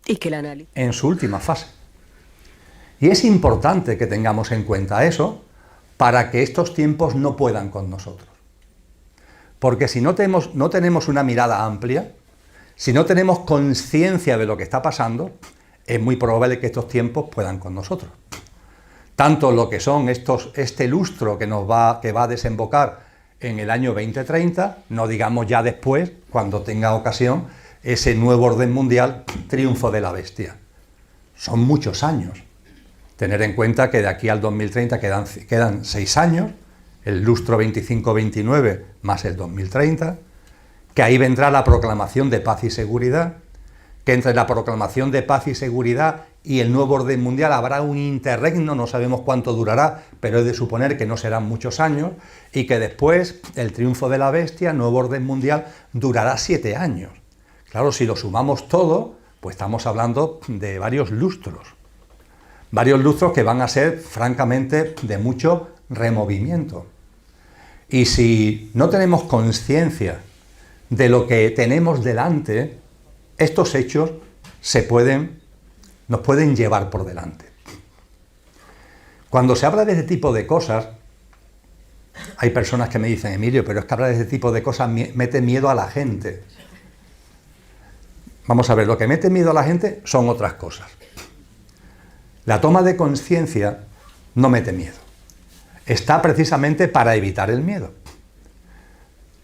Y que el análisis en su última fase. Y es importante que tengamos en cuenta eso para que estos tiempos no puedan con nosotros. Porque si no tenemos una mirada amplia, si no tenemos conciencia de lo que está pasando, es muy probable que estos tiempos puedan con nosotros. Tanto lo que son este lustro que va a desembocar en el año 2030, no digamos ya después, cuando tenga ocasión, ese nuevo orden mundial, triunfo de la bestia. Son muchos años. Tener en cuenta que de aquí al 2030 quedan 6 años, el lustro 25-29 más el 2030, que ahí vendrá la proclamación de paz y seguridad, que entre la proclamación de paz y seguridad y el nuevo orden mundial habrá un interregno, no sabemos cuánto durará, pero es de suponer que no serán muchos años, y que después el triunfo de la bestia, nuevo orden mundial, durará 7 años. Claro, si lo sumamos todo, pues estamos hablando de varios lustros que van a ser, francamente, de mucho removimiento. Y si no tenemos conciencia de lo que tenemos delante, estos hechos nos pueden llevar por delante. Cuando se habla de este tipo de cosas, hay personas que me dicen, Emilio, pero es que hablar de este tipo de cosas mete miedo a la gente. Vamos a ver, lo que mete miedo a la gente son otras cosas. La toma de conciencia no mete miedo. Está precisamente para evitar el miedo.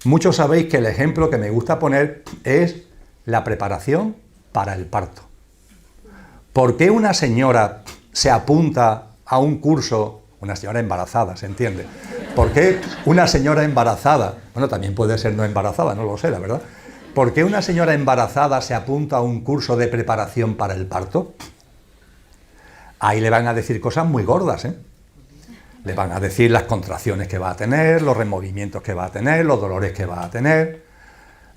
Muchos sabéis que el ejemplo que me gusta poner es la preparación para el parto. ¿Por qué una señora se apunta a un curso, una señora embarazada, se entiende? ¿Por qué una señora embarazada, bueno, también puede ser no embarazada, no lo sé, la verdad? ¿Por qué una señora embarazada se apunta a un curso de preparación para el parto? Ahí le van a decir cosas muy gordas, ¿eh? Le van a decir las contracciones que va a tener, los removimientos que va a tener, los dolores que va a tener.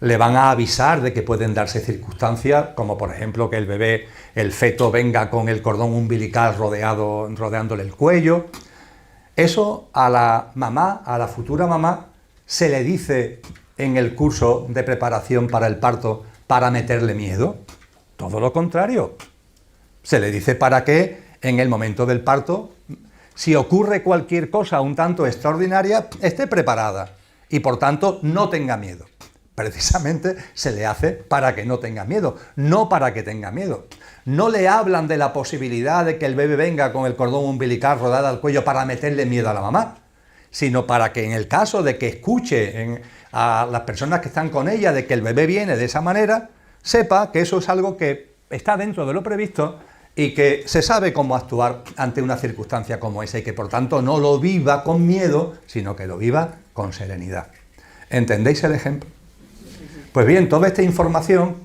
Le van a avisar de que pueden darse circunstancias, como por ejemplo que el bebé, el feto, venga con el cordón umbilical rodeándole el cuello. Eso a la mamá, a la futura mamá, se le dice en el curso de preparación para el parto para meterle miedo. Todo lo contrario. Se le dice para que en el momento del parto, si ocurre cualquier cosa un tanto extraordinaria, esté preparada y por tanto no tenga miedo. Precisamente se le hace para que no tenga miedo, no para que tenga miedo. No le hablan de la posibilidad de que el bebé venga con el cordón umbilical rodado al cuello para meterle miedo a la mamá, sino para que en el caso de que escuche a las personas que están con ella de que el bebé viene de esa manera, sepa que eso es algo que está dentro de lo previsto y que se sabe cómo actuar ante una circunstancia como esa y que por tanto no lo viva con miedo, sino que lo viva con serenidad. ¿Entendéis el ejemplo? Pues bien, toda esta información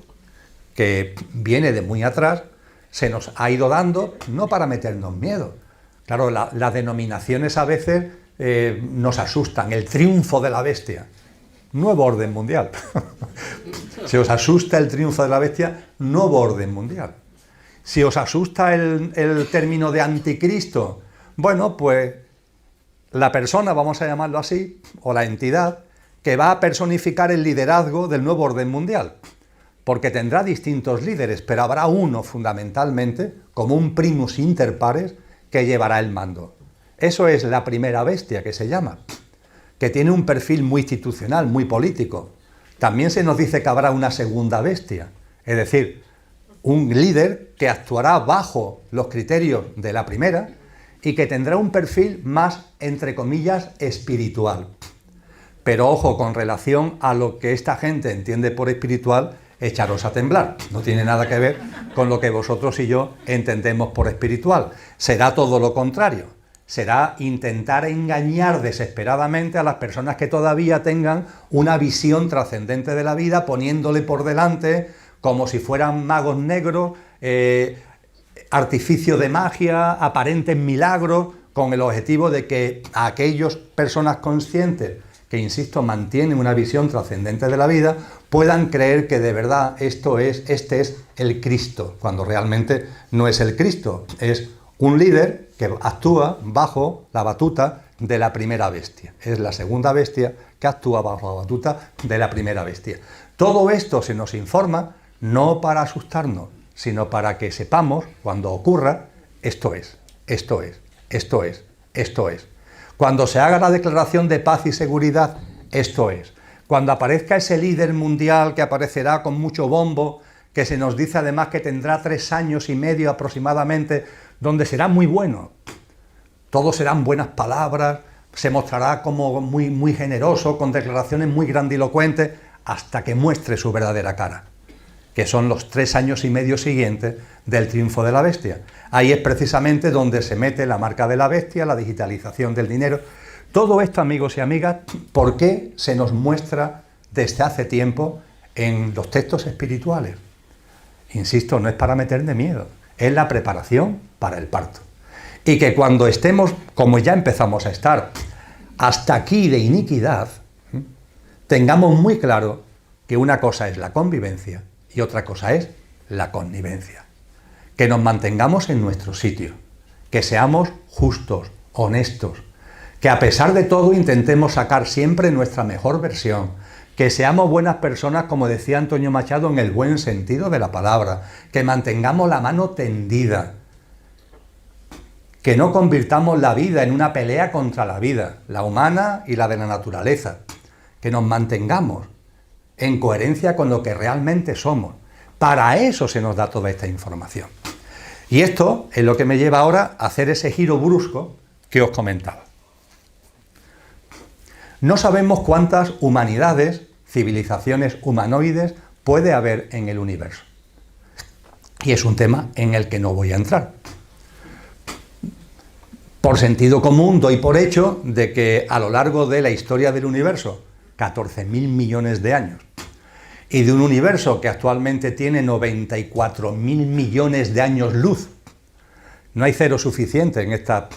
que viene de muy atrás se nos ha ido dando no para meternos miedo, Claro, las denominaciones a veces nos asustan. El triunfo de la bestia. Nuevo orden mundial. Si os asusta el triunfo de la bestia, nuevo orden mundial. Si os asusta el término de anticristo, bueno, pues la persona, vamos a llamarlo así, o la entidad, que va a personificar el liderazgo del nuevo orden mundial. Porque tendrá distintos líderes, pero habrá uno fundamentalmente, como un primus inter pares, que llevará el mando. Eso es la primera bestia que se llama, que tiene un perfil muy institucional, muy político. También se nos dice que habrá una segunda bestia, es decir, un líder que actuará bajo los criterios de la primera y que tendrá un perfil más, entre comillas, espiritual. Pero ojo, con relación a lo que esta gente entiende por espiritual, echaros a temblar. No tiene nada que ver con lo que vosotros y yo entendemos por espiritual. Será todo lo contrario. Será intentar engañar desesperadamente a las personas que todavía tengan una visión trascendente de la vida, poniéndole por delante, como si fueran magos negros, artificio de magia, aparentes milagros, con el objetivo de que a aquellas personas conscientes que, insisto, mantienen una visión trascendente de la vida, puedan creer que de verdad este es el Cristo, cuando realmente no es el Cristo, es un líder que actúa bajo la batuta de la primera bestia. Es la segunda bestia que actúa bajo la batuta de la primera bestia. Todo esto se nos informa no para asustarnos, sino para que sepamos, cuando ocurra, esto es, esto es, esto es, esto es. Cuando se haga la declaración de paz y seguridad, esto es. Cuando aparezca ese líder mundial que aparecerá con mucho bombo, que se nos dice además que tendrá 3 años y medio aproximadamente, donde será muy bueno. Todos serán buenas palabras, se mostrará como muy generoso, con declaraciones muy grandilocuentes, hasta que muestre su verdadera cara, que son los 3 años y medio siguientes del triunfo de la bestia. Ahí es precisamente donde se mete la marca de la bestia, la digitalización del dinero. Todo esto, amigos y amigas, ¿por qué se nos muestra desde hace tiempo en los textos espirituales? Insisto, no es para meter de miedo, es la preparación para el parto. Y que cuando estemos, como ya empezamos a estar, hasta aquí de iniquidad, tengamos muy claro que una cosa es la convivencia y otra cosa es la connivencia. Que nos mantengamos en nuestro sitio, que seamos justos, honestos, que a pesar de todo intentemos sacar siempre nuestra mejor versión, que seamos buenas personas, como decía Antonio Machado, en el buen sentido de la palabra, que mantengamos la mano tendida, que no convirtamos la vida en una pelea contra la vida, la humana y la de la naturaleza, que nos mantengamos en coherencia con lo que realmente somos. Para eso se nos da toda esta información. Y esto es lo que me lleva ahora a hacer ese giro brusco que os comentaba. No sabemos cuántas humanidades, civilizaciones humanoides, puede haber en el universo. Y es un tema en el que no voy a entrar. Por sentido común doy por hecho de que a lo largo de la historia del universo, 14.000 millones de años, y de un universo que actualmente tiene 94.000 millones de años luz, no hay cero suficiente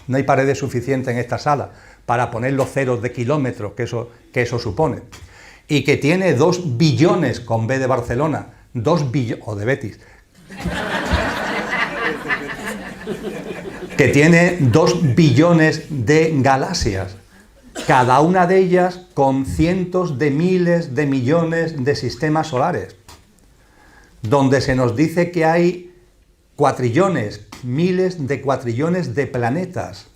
no hay paredes suficientes en esta sala para poner los ceros de kilómetros que eso supone, y que tiene 2 billones con B de Barcelona, 2 billones, o de Betis, que tiene 2 billones de galaxias, cada una de ellas con cientos de miles de millones de sistemas solares, donde se nos dice que hay cuatrillones, miles de cuatrillones de planetas,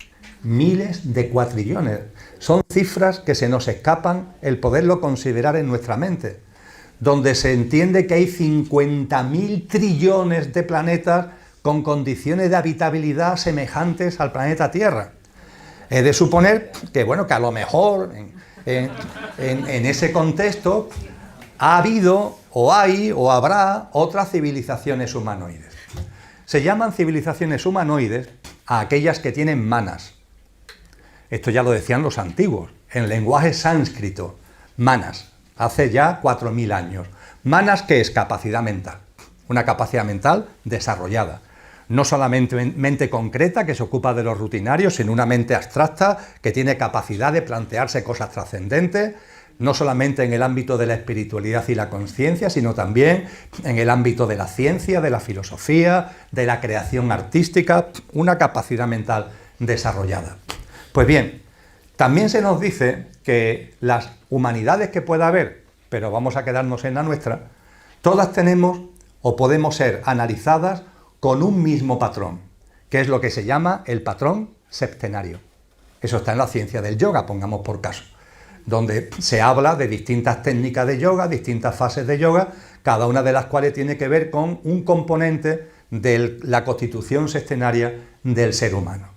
miles de cuatrillones. Son cifras que se nos escapan el poderlo considerar en nuestra mente, donde se entiende que hay 50.000 trillones de planetas con condiciones de habitabilidad semejantes al planeta Tierra. He de suponer que, bueno, que a lo mejor en ese contexto ha habido, o hay, o habrá otras civilizaciones humanoides. Se llaman civilizaciones humanoides a aquellas que tienen manas. Esto ya lo decían los antiguos, en lenguaje sánscrito, manas, hace ya 4.000 años. Manas, ¿qué es? Capacidad mental, una capacidad mental desarrollada, No solamente mente concreta, que se ocupa de lo rutinario, sino una mente abstracta, que tiene capacidad de plantearse cosas trascendentes, no solamente en el ámbito de la espiritualidad y la conciencia, sino también en el ámbito de la ciencia, de la filosofía, de la creación artística, una capacidad mental desarrollada. Pues bien, también se nos dice que las humanidades que pueda haber, pero vamos a quedarnos en la nuestra, todas tenemos o podemos ser analizadas con un mismo patrón, que es lo que se llama el patrón septenario. Eso está en la ciencia del yoga, pongamos por caso, donde se habla de distintas técnicas de yoga, distintas fases de yoga, cada una de las cuales tiene que ver con un componente de la constitución sextenaria del ser humano.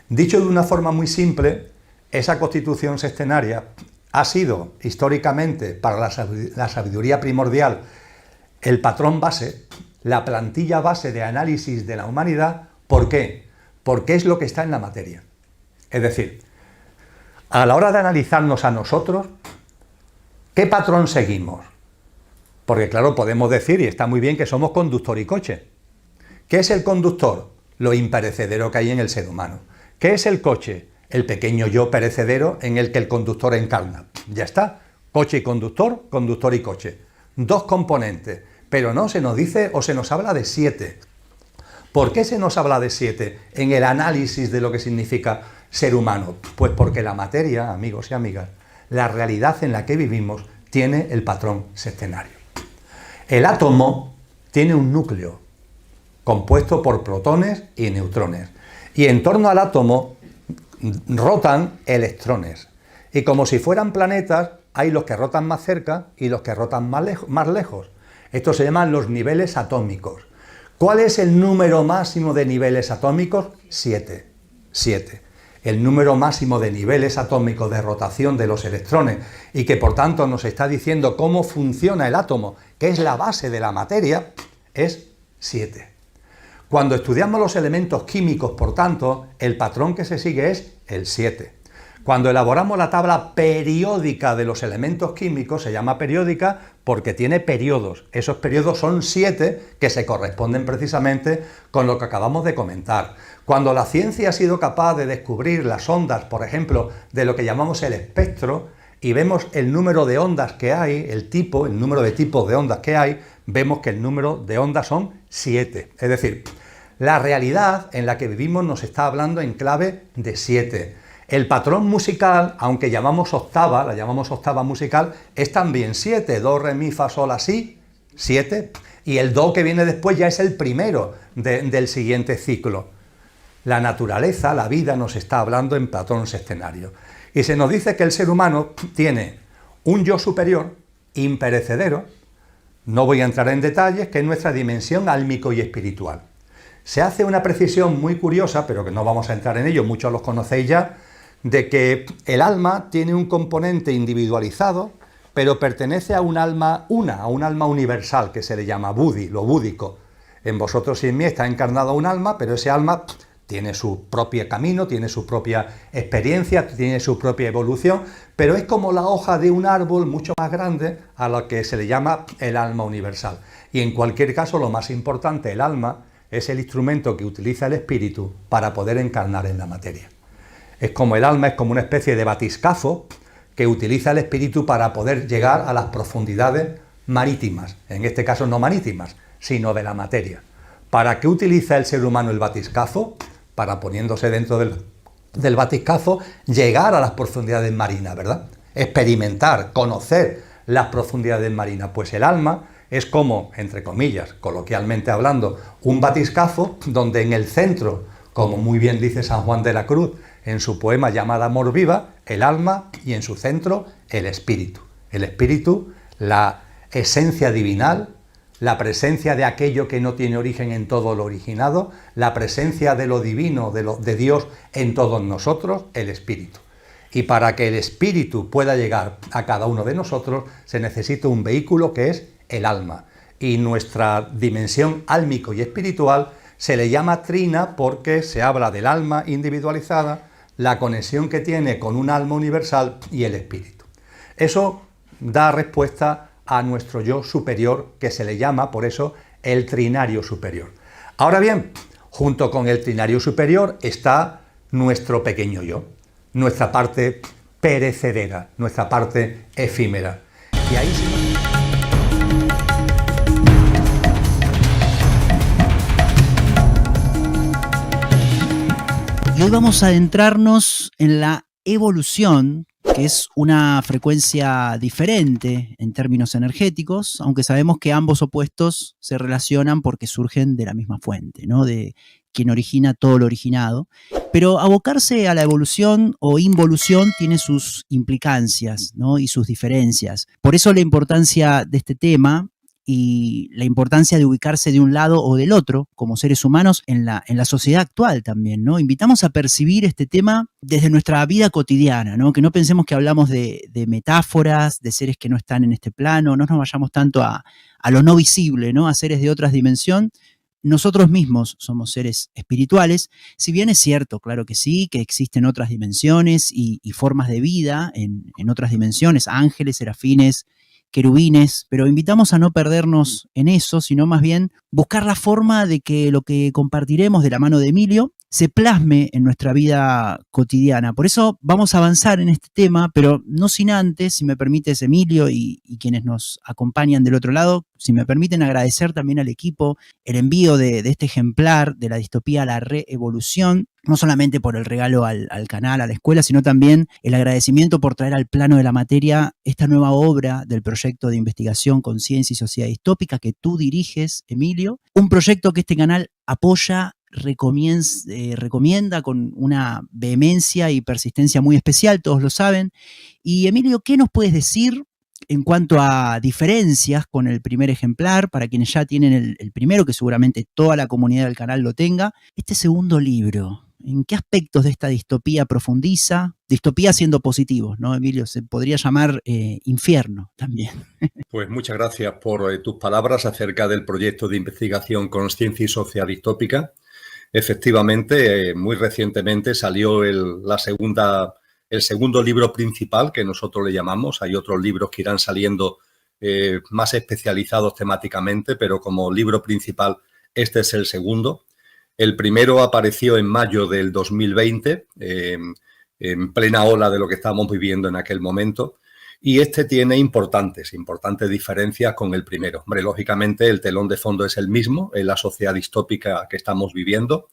Dicho de una forma muy simple, esa constitución sextenaria ha sido históricamente para la sabiduría primordial el patrón base, la plantilla base de análisis de la humanidad. ¿Por qué? Porque es lo que está en la materia. Es decir, a la hora de analizarnos a nosotros, ¿qué patrón seguimos? Porque claro, podemos decir, y está muy bien, que somos conductor y coche. ¿Qué es el conductor? Lo imperecedero que hay en el ser humano. ¿Qué es el coche? El pequeño yo perecedero en el que el conductor encarna. Ya está. Coche y conductor, conductor y coche. Dos componentes. Pero no se nos dice o se nos habla de 7. ¿Por qué se nos habla de 7 en el análisis de lo que significa ser humano? Pues porque la materia, amigos y amigas, la realidad en la que vivimos, tiene el patrón sextenario. El átomo tiene un núcleo compuesto por protones y neutrones. Y en torno al átomo rotan electrones. Y como si fueran planetas, hay los que rotan más cerca y los que rotan más lejos. Estos se llaman los niveles atómicos. ¿Cuál es el número máximo de niveles atómicos? 7. 7. El número máximo de niveles atómicos de rotación de los electrones, y que por tanto nos está diciendo cómo funciona el átomo, que es la base de la materia, es 7. Cuando estudiamos los elementos químicos, por tanto, el patrón que se sigue es el 7. Cuando elaboramos la tabla periódica de los elementos químicos, se llama periódica porque tiene periodos. Esos periodos son 7 que se corresponden precisamente con lo que acabamos de comentar. Cuando la ciencia ha sido capaz de descubrir las ondas, por ejemplo, de lo que llamamos el espectro, y vemos el número de ondas que hay, el número de tipos de ondas que hay, vemos que el número de ondas son 7. Es decir, la realidad en la que vivimos nos está hablando en clave de 7. El patrón musical, aunque la llamamos octava musical, es también 7. Do, re, mi, fa, sol, la, si, 7. Y el do que viene después ya es el primero del siguiente ciclo. La naturaleza, la vida, nos está hablando en patrón sextenario. Y se nos dice que el ser humano tiene un yo superior, imperecedero, no voy a entrar en detalles, que es nuestra dimensión álmico y espiritual. Se hace una precisión muy curiosa, pero que no vamos a entrar en ello, muchos los conocéis ya, de que el alma tiene un componente individualizado, pero pertenece a un alma universal, que se le llama buddhi, lo búdico. En vosotros y en mí está encarnado un alma, pero ese alma tiene su propio camino, tiene su propia experiencia, tiene su propia evolución, pero es como la hoja de un árbol mucho más grande a la que se le llama el alma universal. Y en cualquier caso, lo más importante, el alma es el instrumento que utiliza el espíritu para poder encarnar en la materia. Es como el alma, es como una especie de batiscafo que utiliza el espíritu para poder llegar a las profundidades marítimas, en este caso no marítimas, sino de la materia. ¿Para qué utiliza el ser humano el batiscafo? Para, poniéndose dentro del batiscafo, llegar a las profundidades marinas, ¿verdad? Experimentar, conocer las profundidades marinas. Pues el alma es como, entre comillas, coloquialmente hablando, un batiscafo donde en el centro, como muy bien dice San Juan de la Cruz en su poema llamado Amor Viva, el alma, y en su centro el espíritu. El espíritu, la esencia divinal, la presencia de aquello que no tiene origen en todo lo originado, la presencia de lo divino, de Dios en todos nosotros, el espíritu. Y para que el espíritu pueda llegar a cada uno de nosotros, se necesita un vehículo que es el alma. Y nuestra dimensión álmico y espiritual se le llama trina porque se habla del alma individualizada, la conexión que tiene con un alma universal y el espíritu. Eso da respuesta a nuestro yo superior, que se le llama, por eso, el trinario superior. Ahora bien, Junto con el trinario superior está nuestro pequeño yo, nuestra parte perecedera, nuestra parte efímera. Y ahí Y hoy vamos a adentrarnos en la evolución, que es una frecuencia diferente en términos energéticos, aunque sabemos que ambos opuestos se relacionan porque surgen de la misma fuente, ¿no? De quien origina todo lo originado. Pero abocarse a la evolución o involución tiene sus implicancias, ¿no? Y sus diferencias. Por eso la importancia de este tema y la importancia de ubicarse de un lado o del otro como seres humanos en la sociedad actual también, ¿no? Invitamos a percibir este tema desde nuestra vida cotidiana, ¿no? Que no pensemos que hablamos de metáforas, de seres que no están en este plano, no nos vayamos tanto a lo no visible, ¿no? A seres de otra dimensión. Nosotros mismos somos seres espirituales, si bien es cierto, claro que sí, que existen otras dimensiones y formas de vida en otras dimensiones, ángeles, serafines, querubines, pero invitamos a no perdernos en eso, sino más bien buscar la forma de que lo que compartiremos de la mano de Emilio se plasme en nuestra vida cotidiana. Por eso vamos a avanzar en este tema, pero no sin antes, si me permites, Emilio, y quienes nos acompañan del otro lado, si me permiten agradecer también al equipo el envío de este ejemplar de la distopía La Reevolución, no solamente por el regalo al canal, a la escuela, sino también el agradecimiento por traer al plano de la materia esta nueva obra del proyecto de investigación Conciencia y Sociedad Distópica que tú diriges, Emilio, un proyecto que este canal apoya, recomienda con una vehemencia y persistencia muy especial, todos lo saben. Y Emilio, ¿qué nos puedes decir en cuanto a diferencias con el primer ejemplar, para quienes ya tienen el primero, que seguramente toda la comunidad del canal lo tenga? Este segundo libro, ¿en qué aspectos de esta distopía profundiza? Distopía siendo positivos, ¿no, Emilio? Se podría llamar infierno también. Pues muchas gracias por tus palabras acerca del proyecto de investigación Conciencia y Sociedad Distópica. Efectivamente, muy recientemente salió el segundo libro principal, que nosotros le llamamos. Hay otros libros que irán saliendo más especializados temáticamente, pero como libro principal este es el segundo. El primero apareció en mayo del 2020, en plena ola de lo que estábamos viviendo en aquel momento, y este tiene importantes diferencias con el primero. Hombre, lógicamente el telón de fondo es el mismo, en la sociedad distópica que estamos viviendo,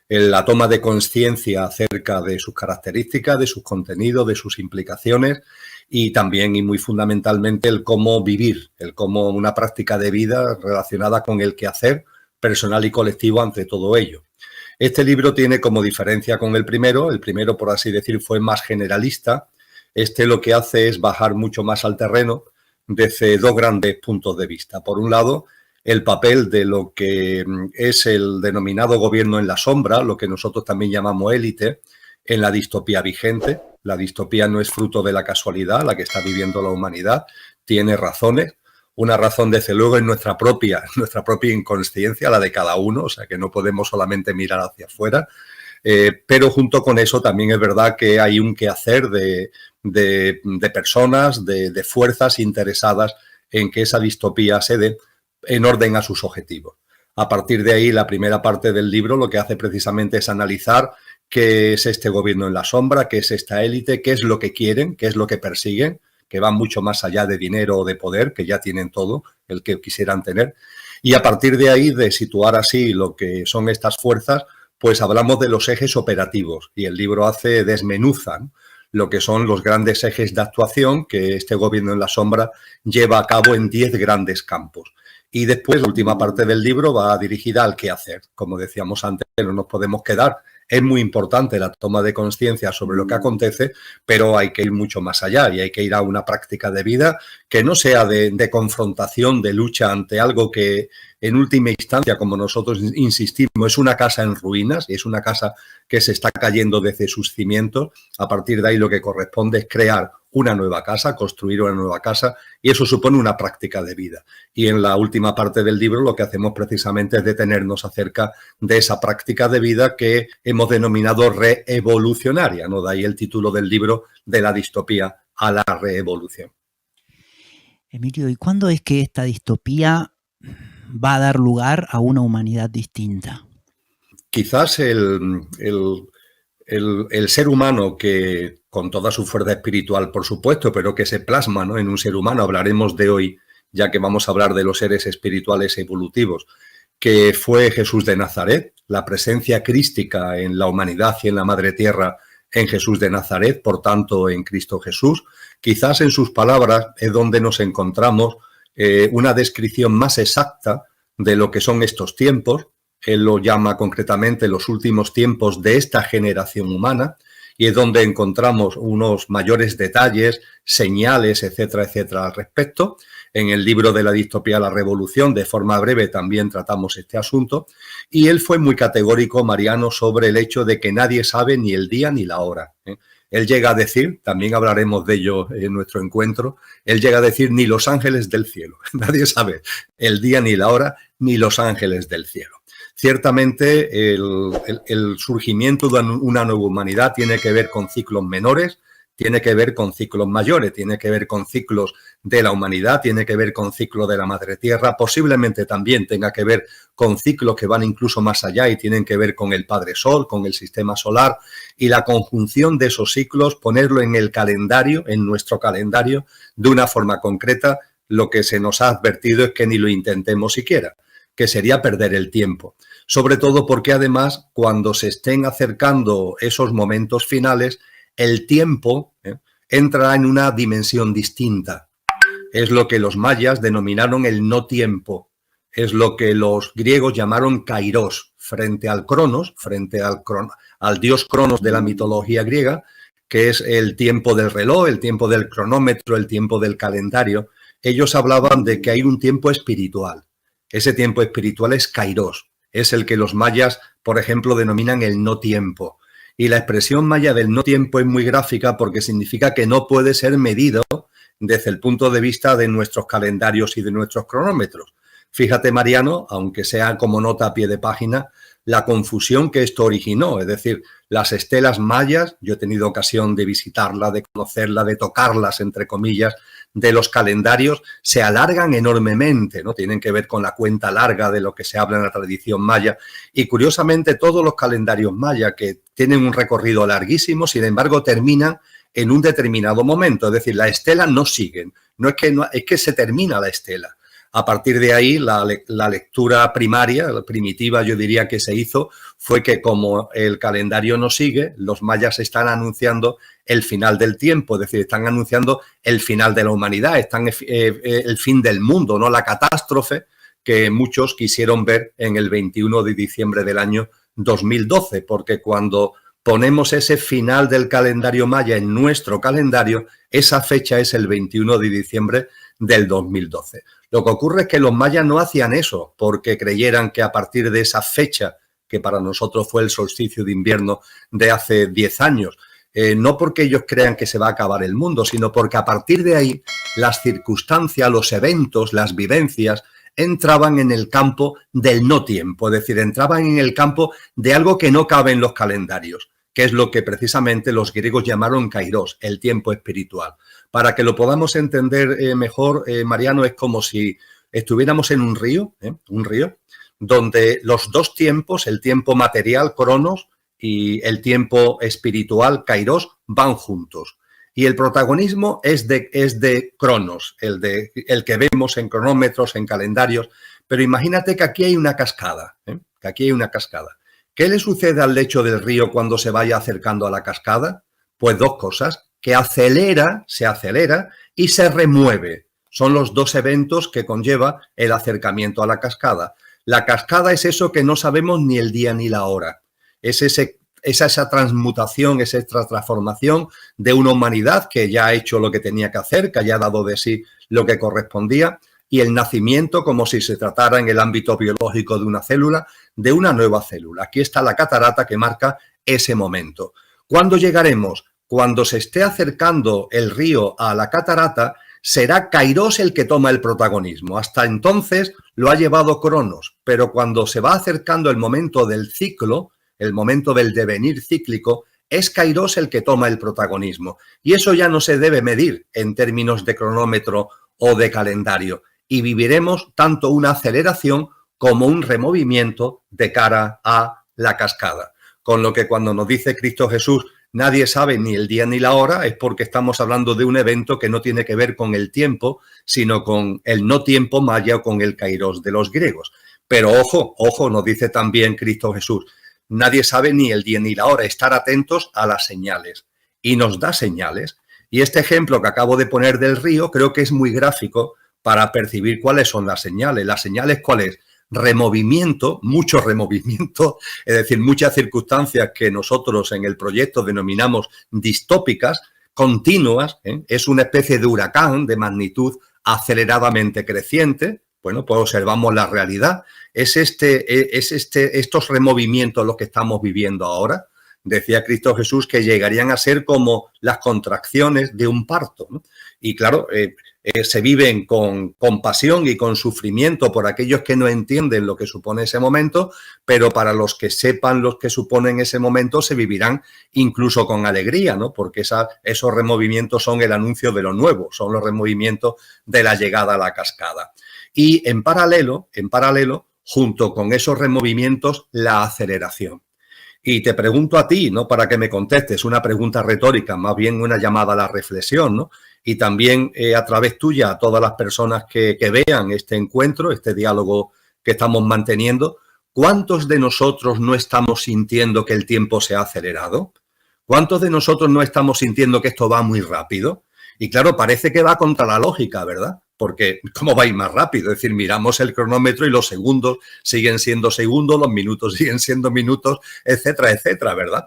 en la toma de conciencia acerca de sus características, de sus contenidos, de sus implicaciones, y también y muy fundamentalmente el cómo vivir, el cómo una práctica de vida relacionada con el quehacer personal y colectivo ante todo ello. Este libro tiene como diferencia con el primero, por así decir, fue más generalista. Este lo que hace es bajar mucho más al terreno desde dos grandes puntos de vista. Por un lado, el papel de lo que es el denominado gobierno en la sombra, lo que nosotros también llamamos élite, en la distopía vigente. La distopía no es fruto de la casualidad, la que está viviendo la humanidad, tiene razones. Una razón, desde luego, es nuestra propia inconsciencia, la de cada uno, o sea que no podemos solamente mirar hacia afuera, pero junto con eso también es verdad que hay un quehacer de personas, de fuerzas interesadas en que esa distopía se dé en orden a sus objetivos. A partir de ahí, la primera parte del libro lo que hace precisamente es analizar qué es este gobierno en la sombra, qué es esta élite, qué es lo que quieren, qué es lo que persiguen, que van mucho más allá de dinero o de poder, que ya tienen todo el que quisieran tener. Y a partir de ahí, de situar así lo que son estas fuerzas, pues hablamos de los ejes operativos. Y el libro desmenuza, ¿no?, lo que son los grandes ejes de actuación que este gobierno en la sombra lleva a cabo en 10 grandes campos. Y después, la última parte del libro va dirigida al qué hacer. Como decíamos antes, no nos podemos quedar. Es muy importante la toma de conciencia sobre lo que acontece, pero hay que ir mucho más allá y hay que ir a una práctica de vida que no sea de confrontación, de lucha ante algo que en última instancia, como nosotros insistimos, es una casa en ruinas, es una casa que se está cayendo desde sus cimientos. A partir de ahí lo que corresponde es crear una nueva casa, construir una nueva casa, y eso supone una práctica de vida. Y en la última parte del libro lo que hacemos precisamente es detenernos acerca de esa práctica de vida que hemos denominado reevolucionaria, ¿no? De ahí el título del libro, de la distopía a la reevolución. Emilio, ¿y cuándo es que esta distopía va a dar lugar a una humanidad distinta? quizás el ser humano, que con toda su fuerza espiritual, por supuesto, pero que se plasma, ¿no?, en un ser humano, hablaremos de hoy, ya que vamos a hablar de los seres espirituales evolutivos, que fue Jesús de Nazaret, la presencia crística en la humanidad y en la Madre Tierra en Jesús de Nazaret, por tanto en Cristo Jesús. Quizás en sus palabras es donde nos encontramos una descripción más exacta de lo que son estos tiempos. Él lo llama concretamente los últimos tiempos de esta generación humana, y es donde encontramos unos mayores detalles, señales, etcétera, etcétera, al respecto. En el libro de la distopía La Revolución, de forma breve, también tratamos este asunto, y él fue muy categórico, Mariano, sobre el hecho de que nadie sabe ni el día ni la hora. Él llega a decir, también hablaremos de ello en nuestro encuentro, él llega a decir ni los ángeles del cielo. Nadie sabe el día ni la hora, ni los ángeles del cielo. Ciertamente el surgimiento de una nueva humanidad tiene que ver con ciclos menores, tiene que ver con ciclos mayores, tiene que ver con ciclos de la humanidad, tiene que ver con ciclos de la Madre Tierra, posiblemente también tenga que ver con ciclos que van incluso más allá y tienen que ver con el Padre Sol, con el sistema solar, y la conjunción de esos ciclos, ponerlo en el calendario, en nuestro calendario, de una forma concreta. Lo que se nos ha advertido es que ni lo intentemos siquiera, que sería perder el tiempo. Sobre todo porque además, cuando se estén acercando esos momentos finales, el tiempo entra en una dimensión distinta. Es lo que los mayas denominaron el no tiempo. Es lo que los griegos llamaron kairos, frente al cronos, al dios Cronos de la mitología griega, que es el tiempo del reloj, el tiempo del cronómetro, el tiempo del calendario. Ellos hablaban de que hay un tiempo espiritual. Ese tiempo espiritual es kairos. Es el que los mayas, por ejemplo, denominan el no tiempo. Y la expresión maya del no tiempo es muy gráfica porque significa que no puede ser medido desde el punto de vista de nuestros calendarios y de nuestros cronómetros. Fíjate, Mariano, aunque sea como nota a pie de página, la confusión que esto originó. Es decir, las estelas mayas, yo he tenido ocasión de visitarlas, de conocerlas, de tocarlas, entre comillas, de los calendarios, se alargan enormemente, ¿no? Tienen que ver con la cuenta larga de lo que se habla en la tradición maya. Y curiosamente todos los calendarios mayas, que tienen un recorrido larguísimo, sin embargo terminan en un determinado momento. Es decir, las estelas no siguen. Es que se termina la estela. A partir de ahí, la lectura primaria, la primitiva, yo diría que se hizo, fue que como el calendario no sigue, los mayas están anunciando el final del tiempo, es decir, están anunciando el final de la humanidad, el fin del mundo, ¿no? La catástrofe que muchos quisieron ver en el 21 de diciembre del año 2012, porque cuando ponemos ese final del calendario maya en nuestro calendario, esa fecha es el 21 de diciembre del 2012. Lo que ocurre es que los mayas no hacían eso porque creyeran que a partir de esa fecha, que para nosotros fue el solsticio de invierno de hace 10 años, no porque ellos crean que se va a acabar el mundo, sino porque a partir de ahí las circunstancias, los eventos, las vivencias entraban en el campo del no tiempo, es decir, entraban en el campo de algo que no cabe en los calendarios, que es lo que precisamente los griegos llamaron kairos, el tiempo espiritual. Para que lo podamos entender mejor, Mariano, es como si estuviéramos en un río, donde los dos tiempos, el tiempo material, cronos, y el tiempo espiritual, kairos, van juntos. Y el protagonismo es de cronos, el que vemos en cronómetros, en calendarios. Pero imagínate que aquí hay una cascada, que aquí hay una cascada. ¿Qué le sucede al lecho del río cuando se vaya acercando a la cascada? Pues dos cosas, que se acelera y se remueve. Son los dos eventos que conlleva el acercamiento a la cascada. La cascada es eso que no sabemos ni el día ni la hora. Es esa transmutación, esa transformación de una humanidad que ya ha hecho lo que tenía que hacer, que haya dado de sí lo que correspondía, y el nacimiento, como si se tratara en el ámbito biológico de una célula, de una nueva célula. Aquí está la catarata que marca ese momento. ¿Cuándo llegaremos? Cuando se esté acercando el río a la catarata, será Kairos el que toma el protagonismo. Hasta entonces lo ha llevado Cronos, pero cuando se va acercando el momento del ciclo, el momento del devenir cíclico, es Kairos el que toma el protagonismo. Y eso ya no se debe medir en términos de cronómetro o de calendario. Y viviremos tanto una aceleración como un removimiento de cara a la cascada. Con lo que cuando nos dice Cristo Jesús, nadie sabe ni el día ni la hora, es porque estamos hablando de un evento que no tiene que ver con el tiempo, sino con el no tiempo maya o con el kairos de los griegos. Pero ojo, nos dice también Cristo Jesús, nadie sabe ni el día ni la hora, estar atentos a las señales. Y nos da señales. Y este ejemplo que acabo de poner del río creo que es muy gráfico para percibir cuáles son las señales. ¿Las señales cuáles? Removimiento, mucho removimiento, es decir, muchas circunstancias que nosotros en el proyecto denominamos distópicas, continuas, es una especie de huracán de magnitud aceleradamente creciente. Bueno, pues observamos la realidad. Estos removimientos los que estamos viviendo ahora. Decía Cristo Jesús que llegarían a ser como las contracciones de un parto, ¿no? Y claro, se viven con compasión y con sufrimiento por aquellos que no entienden lo que supone ese momento, pero para los que sepan lo que supone ese momento se vivirán incluso con alegría, ¿no? Porque esos removimientos son el anuncio de lo nuevo, son los removimientos de la llegada a la cascada. Y en paralelo, junto con esos removimientos, la aceleración. Y te pregunto a ti, no para que me contestes, una pregunta retórica, más bien una llamada a la reflexión, ¿no? Y también a través tuya a todas las personas que vean este encuentro, este diálogo que estamos manteniendo, ¿cuántos de nosotros no estamos sintiendo que el tiempo se ha acelerado? ¿Cuántos de nosotros no estamos sintiendo que esto va muy rápido? Y claro, parece que va contra la lógica, ¿verdad? Porque ¿cómo va a ir más rápido? Es decir, miramos el cronómetro y los segundos siguen siendo segundos, los minutos siguen siendo minutos, etcétera, etcétera, ¿verdad?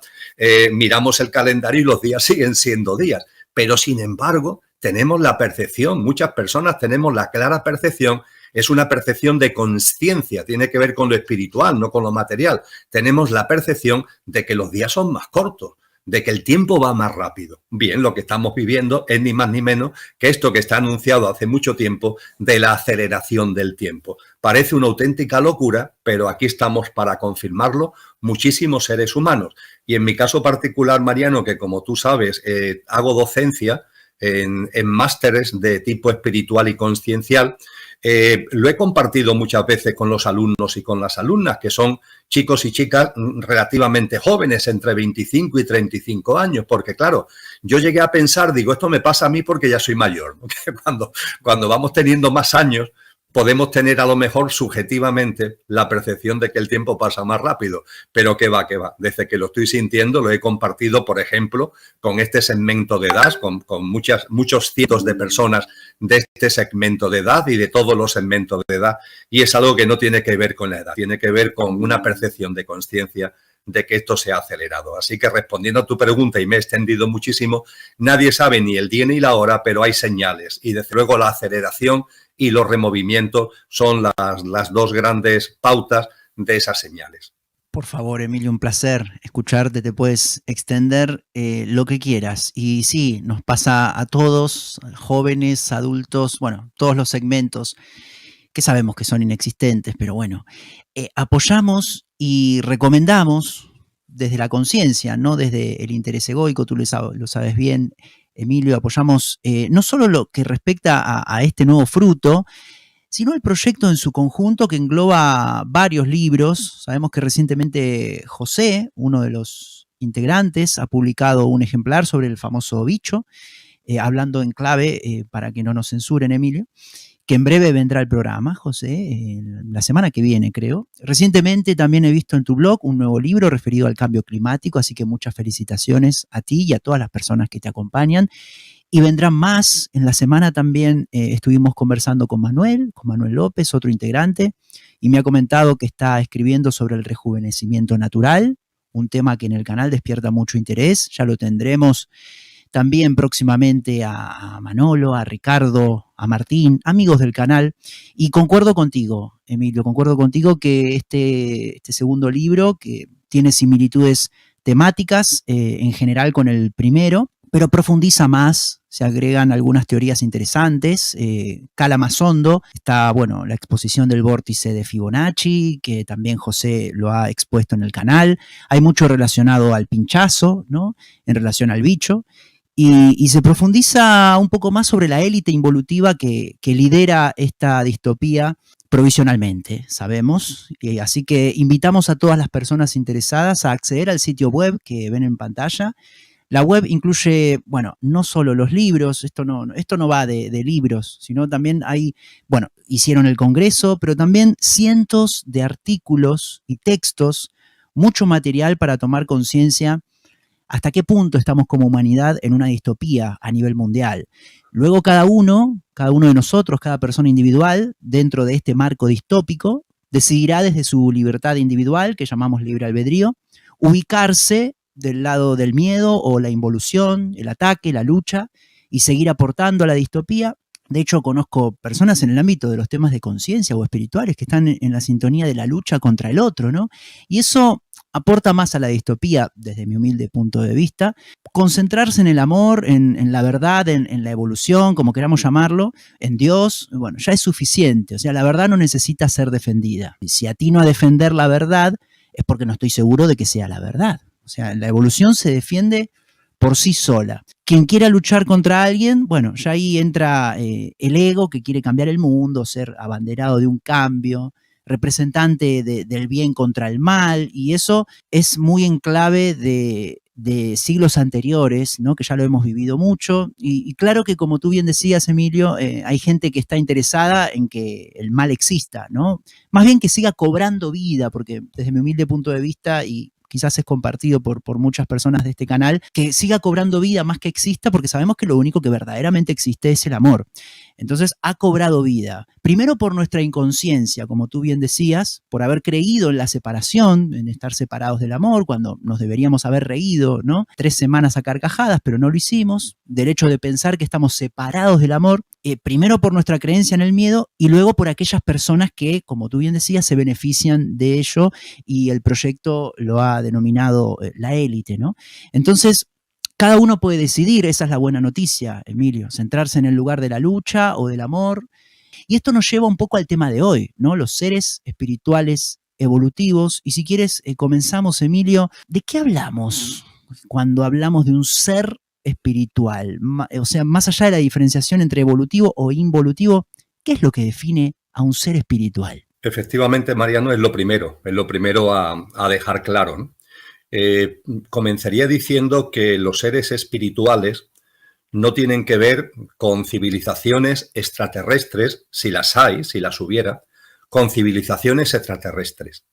Miramos el calendario y los días siguen siendo días. Pero, sin embargo, tenemos la percepción, muchas personas tenemos la clara percepción, es una percepción de consciencia, tiene que ver con lo espiritual, no con lo material. Tenemos la percepción de que los días son más cortos, de que el tiempo va más rápido. Bien, lo que estamos viviendo es ni más ni menos que esto que está anunciado hace mucho tiempo de la aceleración del tiempo. Parece una auténtica locura, pero aquí estamos para confirmarlo muchísimos seres humanos. Y en mi caso particular, Mariano, que como tú sabes, hago docencia en másteres de tipo espiritual y consciencial, lo he compartido muchas veces con los alumnos y con las alumnas, que son chicos y chicas relativamente jóvenes, entre 25 y 35 años, porque claro, yo llegué a pensar, digo, esto me pasa a mí porque ya soy mayor, ¿no? Cuando vamos teniendo más años, podemos tener a lo mejor subjetivamente la percepción de que el tiempo pasa más rápido, pero que va. Desde que lo estoy sintiendo, lo he compartido, por ejemplo, con este segmento de edad, con muchos cientos de personas de este segmento de edad y de todos los segmentos de edad, y es algo que no tiene que ver con la edad, tiene que ver con una percepción de conciencia de que esto se ha acelerado. Así que respondiendo a tu pregunta, y me he extendido muchísimo, nadie sabe ni el día ni la hora, pero hay señales, y desde luego la aceleración y los removimientos son las dos grandes pautas de esas señales. Por favor, Emilio, un placer escucharte, te puedes extender lo que quieras. Y sí, nos pasa a todos, jóvenes, adultos, bueno, todos los segmentos que sabemos que son inexistentes, pero bueno, apoyamos y recomendamos desde la conciencia, no desde el interés egoico, tú lo sabes bien, Emilio, apoyamos no solo lo que respecta a este nuevo fruto, sino el proyecto en su conjunto que engloba varios libros. Sabemos que recientemente José, uno de los integrantes, ha publicado un ejemplar sobre el famoso bicho, hablando en clave, para que no nos censuren, Emilio, que en breve vendrá el programa, José, la semana que viene, creo. Recientemente también he visto en tu blog un nuevo libro referido al cambio climático, así que muchas felicitaciones a ti y a todas las personas que te acompañan. Y vendrán más. En la semana también estuvimos conversando con Manuel López, otro integrante, y me ha comentado que está escribiendo sobre el rejuvenecimiento natural, un tema que en el canal despierta mucho interés. Ya lo tendremos también próximamente a Manolo, a Ricardo, a Martín, amigos del canal. Y concuerdo contigo, Emilio, que este segundo libro, que tiene similitudes temáticas en general con el primero, pero profundiza más, se agregan algunas teorías interesantes, cala más hondo. Está, bueno, la exposición del vórtice de Fibonacci, que también José lo ha expuesto en el canal. Hay mucho relacionado al pinchazo, ¿no? En relación al bicho. Y se profundiza un poco más sobre la élite involutiva que lidera esta distopía provisionalmente, sabemos. Y así que invitamos a todas las personas interesadas a acceder al sitio web que ven en pantalla. La web incluye, bueno, no solo los libros, esto no va de libros, sino también hicieron el congreso, pero también cientos de artículos y textos, mucho material para tomar conciencia hasta qué punto estamos como humanidad en una distopía a nivel mundial. Luego cada uno de nosotros, cada persona individual, dentro de este marco distópico, decidirá desde su libertad individual, que llamamos libre albedrío, ubicarse del lado del miedo o la involución, el ataque, la lucha, y seguir aportando a la distopía. De hecho, conozco personas en el ámbito de los temas de conciencia o espirituales que están en la sintonía de la lucha contra el otro, ¿no? Y eso aporta más a la distopía, desde mi humilde punto de vista. Concentrarse en el amor, en la verdad, en la evolución, como queramos llamarlo, en Dios, bueno, ya es suficiente. O sea, la verdad no necesita ser defendida. Y si atino a defender la verdad, es porque no estoy seguro de que sea la verdad. O sea, la evolución se defiende por sí sola. Quien quiera luchar contra alguien, bueno, ya ahí entra el ego que quiere cambiar el mundo, ser abanderado de un cambio, representante del bien contra el mal, y eso es muy en clave de siglos anteriores, ¿no? Que ya lo hemos vivido mucho, y claro que como tú bien decías, Emilio, hay gente que está interesada en que el mal exista, ¿no? Más bien que siga cobrando vida, porque desde mi humilde punto de vista, y quizás es compartido por muchas personas de este canal, que siga cobrando vida más que exista, porque sabemos que lo único que verdaderamente existe es el amor. Entonces ha cobrado vida, primero por nuestra inconsciencia, como tú bien decías, por haber creído en la separación, en estar separados del amor, cuando nos deberíamos haber reído, ¿no? 3 semanas a carcajadas, pero no lo hicimos, del hecho de pensar que estamos separados del amor, primero por nuestra creencia en el miedo y luego por aquellas personas que, como tú bien decías, se benefician de ello, y el proyecto lo ha denominado la élite, ¿no? Entonces, cada uno puede decidir, esa es la buena noticia, Emilio, centrarse en el lugar de la lucha o del amor. Y esto nos lleva un poco al tema de hoy, ¿no? Los seres espirituales evolutivos. Y si quieres, comenzamos, Emilio. ¿De qué hablamos cuando hablamos de un ser espiritual? O sea, más allá de la diferenciación entre evolutivo o involutivo, ¿qué es lo que define a un ser espiritual? Efectivamente, Mariano, es lo primero a dejar claro, ¿no? Comenzaría diciendo que los seres espirituales no tienen que ver con civilizaciones extraterrestres, si las hay, si las hubiera, con civilizaciones extraterrestres.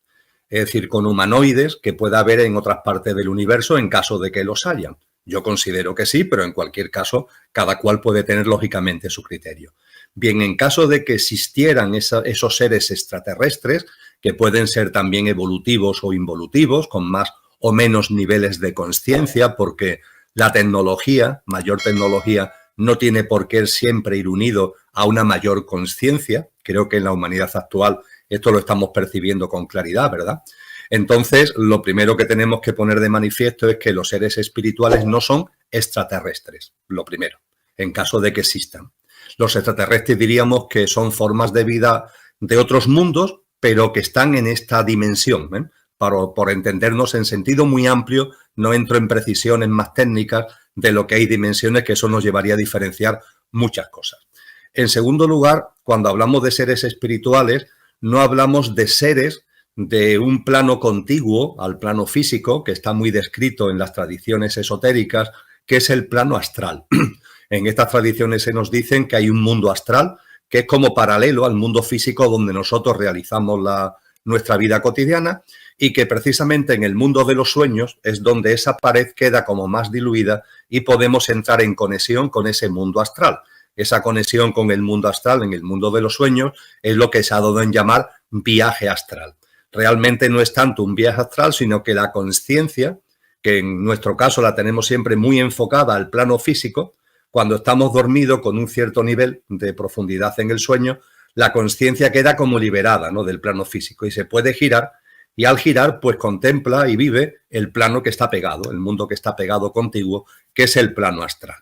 Es decir, con humanoides que pueda haber en otras partes del universo en caso de que los hayan. Yo considero que sí, pero en cualquier caso, cada cual puede tener lógicamente su criterio. Bien, en caso de que existieran esos seres extraterrestres, que pueden ser también evolutivos o involutivos, con más o menos niveles de conciencia, porque la tecnología, mayor tecnología, no tiene por qué siempre ir unido a una mayor conciencia. Creo que en la humanidad actual esto lo estamos percibiendo con claridad, ¿verdad? Entonces, lo primero que tenemos que poner de manifiesto es que los seres espirituales no son extraterrestres, lo primero, en caso de que existan. Los extraterrestres diríamos que son formas de vida de otros mundos, pero que están en esta dimensión, ¿eh? Por entendernos en sentido muy amplio, no entro en precisiones más técnicas de lo que hay dimensiones, que eso nos llevaría a diferenciar muchas cosas. En segundo lugar, cuando hablamos de seres espirituales, no hablamos de seres de un plano contiguo al plano físico, que está muy descrito en las tradiciones esotéricas, que es el plano astral. En estas tradiciones se nos dicen que hay un mundo astral, que es como paralelo al mundo físico donde nosotros realizamos nuestra vida cotidiana, y que precisamente en el mundo de los sueños es donde esa pared queda como más diluida y podemos entrar en conexión con ese mundo astral. Esa conexión con el mundo astral en el mundo de los sueños es lo que se ha dado en llamar viaje astral. Realmente no es tanto un viaje astral, sino que la consciencia, que en nuestro caso la tenemos siempre muy enfocada al plano físico, cuando estamos dormidos con un cierto nivel de profundidad en el sueño, la consciencia queda como liberada, ¿no?, del plano físico y se puede girar, y al girar pues contempla y vive el plano que está pegado, el mundo que está pegado contiguo, que es el plano astral.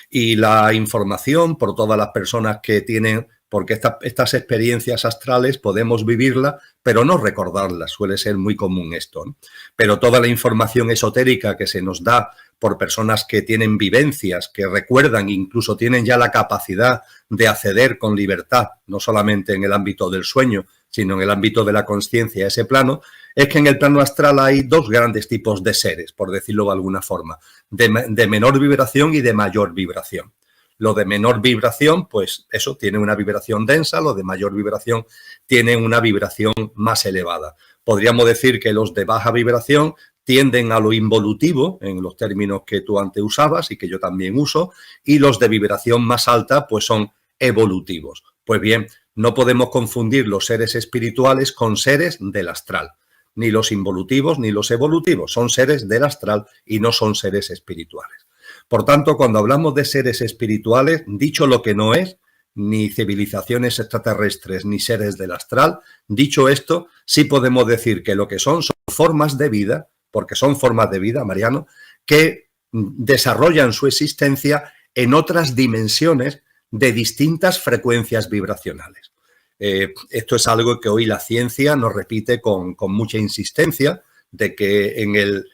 Y la información por todas las personas que tienen, porque estas experiencias astrales podemos vivirlas, pero no recordarlas, suele ser muy común esto, ¿no? Pero toda la información esotérica que se nos da por personas que tienen vivencias, que recuerdan, incluso tienen ya la capacidad de acceder con libertad, no solamente en el ámbito del sueño, sino en el ámbito de la conciencia, ese plano, es que en el plano astral hay dos grandes tipos de seres, por decirlo de alguna forma, de menor vibración y de mayor vibración. Lo de menor vibración, pues eso tiene una vibración densa, lo de mayor vibración tiene una vibración más elevada. Podríamos decir que los de baja vibración tienden a lo involutivo, en los términos que tú antes usabas y que yo también uso, y los de vibración más alta, pues son evolutivos. Pues bien, no podemos confundir los seres espirituales con seres del astral. Ni los involutivos ni los evolutivos. Son seres del astral y no son seres espirituales. Por tanto, cuando hablamos de seres espirituales, dicho lo que no es, ni civilizaciones extraterrestres ni seres del astral, dicho esto, sí podemos decir que lo que son formas de vida, porque son formas de vida, Mariano, que desarrollan su existencia en otras dimensiones de distintas frecuencias vibracionales. Esto es algo que hoy la ciencia nos repite con mucha insistencia, de que en el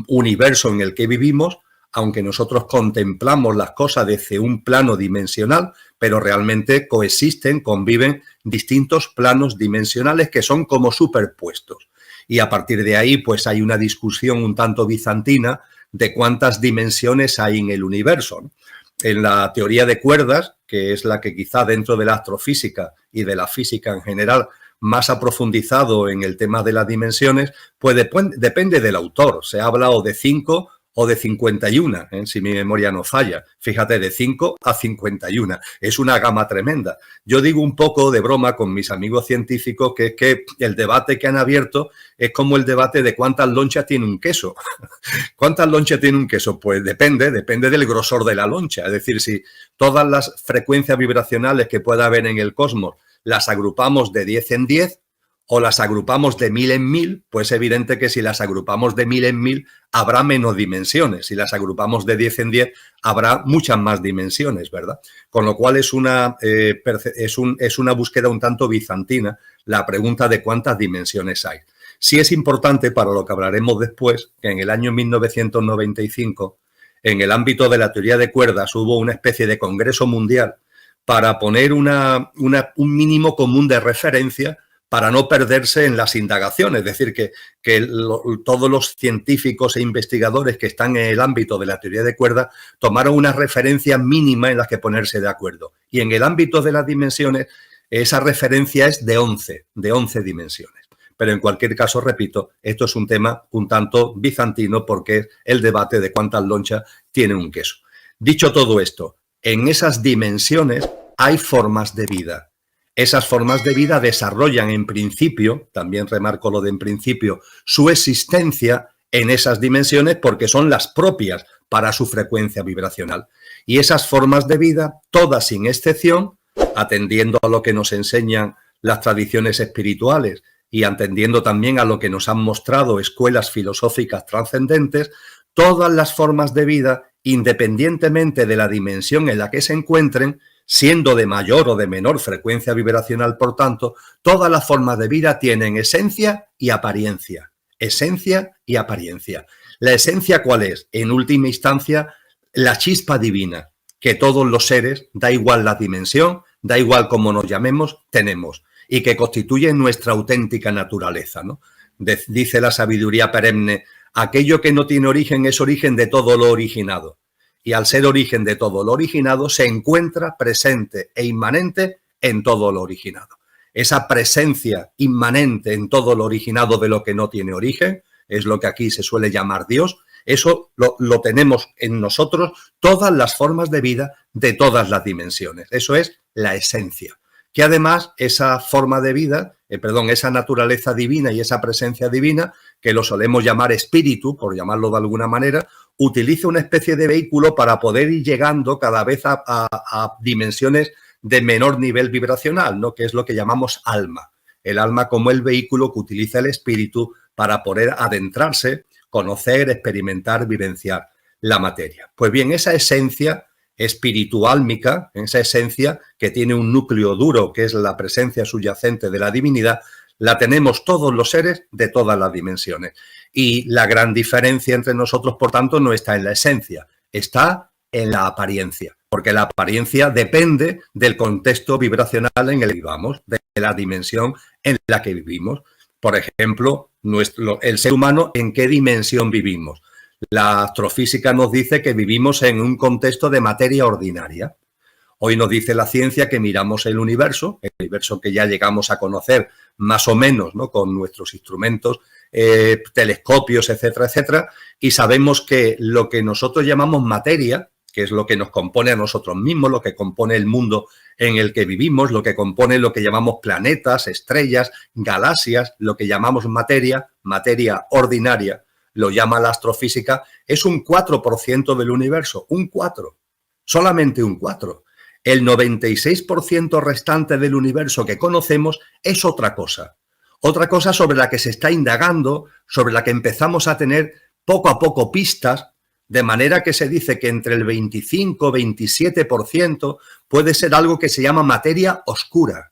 universo en el que vivimos, aunque nosotros contemplamos las cosas desde un plano dimensional, pero realmente coexisten, conviven distintos planos dimensionales que son como superpuestos. Y a partir de ahí, pues hay una discusión un tanto bizantina de cuántas dimensiones hay en el universo, ¿no? En la teoría de cuerdas, que es la que quizá dentro de la astrofísica y de la física en general más ha profundizado en el tema de las dimensiones, pues depende del autor. Se habla o de 5 o de 51, si mi memoria no falla. Fíjate, de 5 a 51. Es una gama tremenda. Yo digo un poco de broma con mis amigos científicos que es que el debate que han abierto es como el debate de cuántas lonchas tiene un queso. ¿Cuántas lonchas tiene un queso? Pues depende del grosor de la loncha. Es decir, si todas las frecuencias vibracionales que pueda haber en el cosmos las agrupamos de 10 en 10, o las agrupamos de 1000 en 1000, pues es evidente que si las agrupamos de 1000 en 1000 habrá menos dimensiones. Si las agrupamos de 10 en 10 habrá muchas más dimensiones, ¿verdad? Con lo cual es una búsqueda un tanto bizantina la pregunta de cuántas dimensiones hay. Sí es importante, para lo que hablaremos después, que en el año 1995, en el ámbito de la teoría de cuerdas, hubo una especie de congreso mundial para poner un mínimo común de referencia para no perderse en las indagaciones. Es decir, que todos los científicos e investigadores que están en el ámbito de la teoría de cuerdas tomaron una referencia mínima en las que ponerse de acuerdo. Y en el ámbito de las dimensiones, esa referencia es de 11 dimensiones. Pero en cualquier caso, repito, esto es un tema un tanto bizantino porque es el debate de cuántas lonchas tiene un queso. Dicho todo esto, en esas dimensiones hay formas de vida. Esas formas de vida desarrollan en principio, también remarco lo de en principio, su existencia en esas dimensiones porque son las propias para su frecuencia vibracional. Y esas formas de vida, todas sin excepción, atendiendo a lo que nos enseñan las tradiciones espirituales y atendiendo también a lo que nos han mostrado escuelas filosóficas trascendentes, todas las formas de vida, independientemente de la dimensión en la que se encuentren, siendo de mayor o de menor frecuencia vibracional, por tanto, todas las formas de vida tienen esencia y apariencia. Esencia y apariencia. ¿La esencia cuál es? En última instancia, la chispa divina, que todos los seres, da igual la dimensión, da igual cómo nos llamemos, tenemos, y que constituye nuestra auténtica naturaleza, ¿no? Dice la sabiduría perenne, aquello que no tiene origen es origen de todo lo originado. Y al ser origen de todo lo originado, se encuentra presente e inmanente en todo lo originado. Esa presencia inmanente en todo lo originado de lo que no tiene origen, es lo que aquí se suele llamar Dios, eso lo tenemos en nosotros todas las formas de vida de todas las dimensiones. Eso es la esencia. Que además esa forma de vida, esa naturaleza divina y esa presencia divina, que lo solemos llamar espíritu, por llamarlo de alguna manera, utiliza una especie de vehículo para poder ir llegando cada vez a dimensiones de menor nivel vibracional, ¿no? Que es lo que llamamos alma. El alma como el vehículo que utiliza el espíritu para poder adentrarse, conocer, experimentar, vivenciar la materia. Pues bien, esa esencia espirituálmica, esa esencia que tiene un núcleo duro, que es la presencia subyacente de la divinidad, la tenemos todos los seres de todas las dimensiones. Y la gran diferencia entre nosotros, por tanto, no está en la esencia, está en la apariencia. porque la apariencia depende del contexto vibracional en el que vivamos, de la dimensión en la que vivimos. Por ejemplo, el ser humano, ¿en qué dimensión vivimos? La astrofísica nos dice que vivimos en un contexto de materia ordinaria. Hoy nos dice la ciencia que miramos el universo que ya llegamos a conocer más o menos, ¿no?, con nuestros instrumentos, telescopios, etcétera, etcétera, y sabemos que lo que nosotros llamamos materia, que es lo que nos compone a nosotros mismos, lo que compone el mundo en el que vivimos, lo que compone lo que llamamos planetas, estrellas, galaxias, lo que llamamos materia ordinaria, lo llama la astrofísica, es un 4% del universo, un 4, solamente un 4. El 96% restante del universo que conocemos es otra cosa sobre la que se está indagando, sobre la que empezamos a tener poco a poco pistas, de manera que se dice que entre el 25-27% puede ser algo que se llama materia oscura,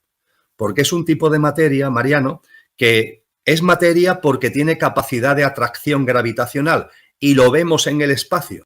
porque es un tipo de materia, Mariano, que es materia porque tiene capacidad de atracción gravitacional y lo vemos en el espacio,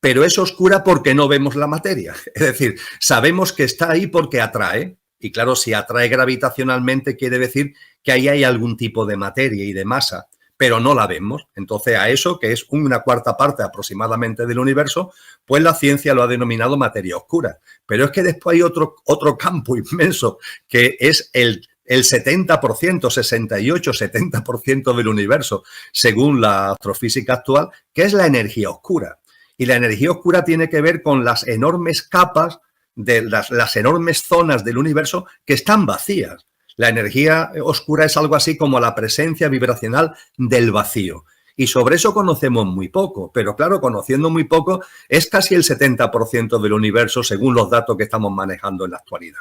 pero es oscura porque no vemos la materia. Es decir, sabemos que está ahí porque atrae, y claro, si atrae gravitacionalmente quiere decir que ahí hay algún tipo de materia y de masa, pero no la vemos. Entonces, a eso, que es una cuarta parte aproximadamente del universo, pues la ciencia lo ha denominado materia oscura. Pero es que después hay otro campo inmenso, que es el 70%, 68-70% del universo, según la astrofísica actual, que es la energía oscura. Y la energía oscura tiene que ver con las enormes capas, de las enormes zonas del universo que están vacías. La energía oscura es algo así como la presencia vibracional del vacío. Y sobre eso conocemos muy poco, pero claro, conociendo muy poco es casi el 70% del universo según los datos que estamos manejando en la actualidad.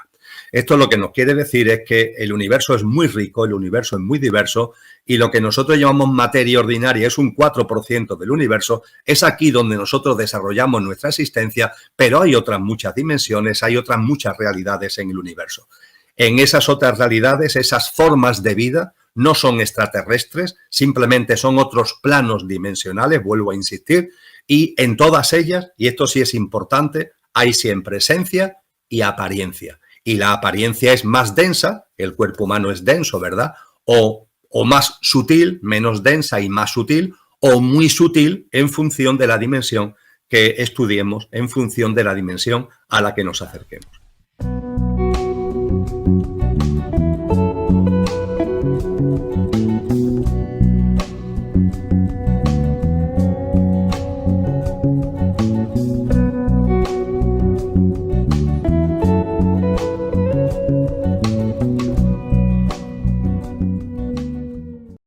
Esto lo que nos quiere decir es que el universo es muy rico, el universo es muy diverso y lo que nosotros llamamos materia ordinaria es un 4% del universo. Es aquí donde nosotros desarrollamos nuestra existencia, pero hay otras muchas dimensiones, hay otras muchas realidades en el universo. En esas otras realidades, esas formas de vida no son extraterrestres, simplemente son otros planos dimensionales, vuelvo a insistir, y en todas ellas, y esto sí es importante, hay siempre esencia y apariencia. Y la apariencia es más densa, el cuerpo humano es denso, ¿verdad? O más sutil, menos densa y más sutil, o muy sutil en función de la dimensión que estudiemos, en función de la dimensión a la que nos acerquemos.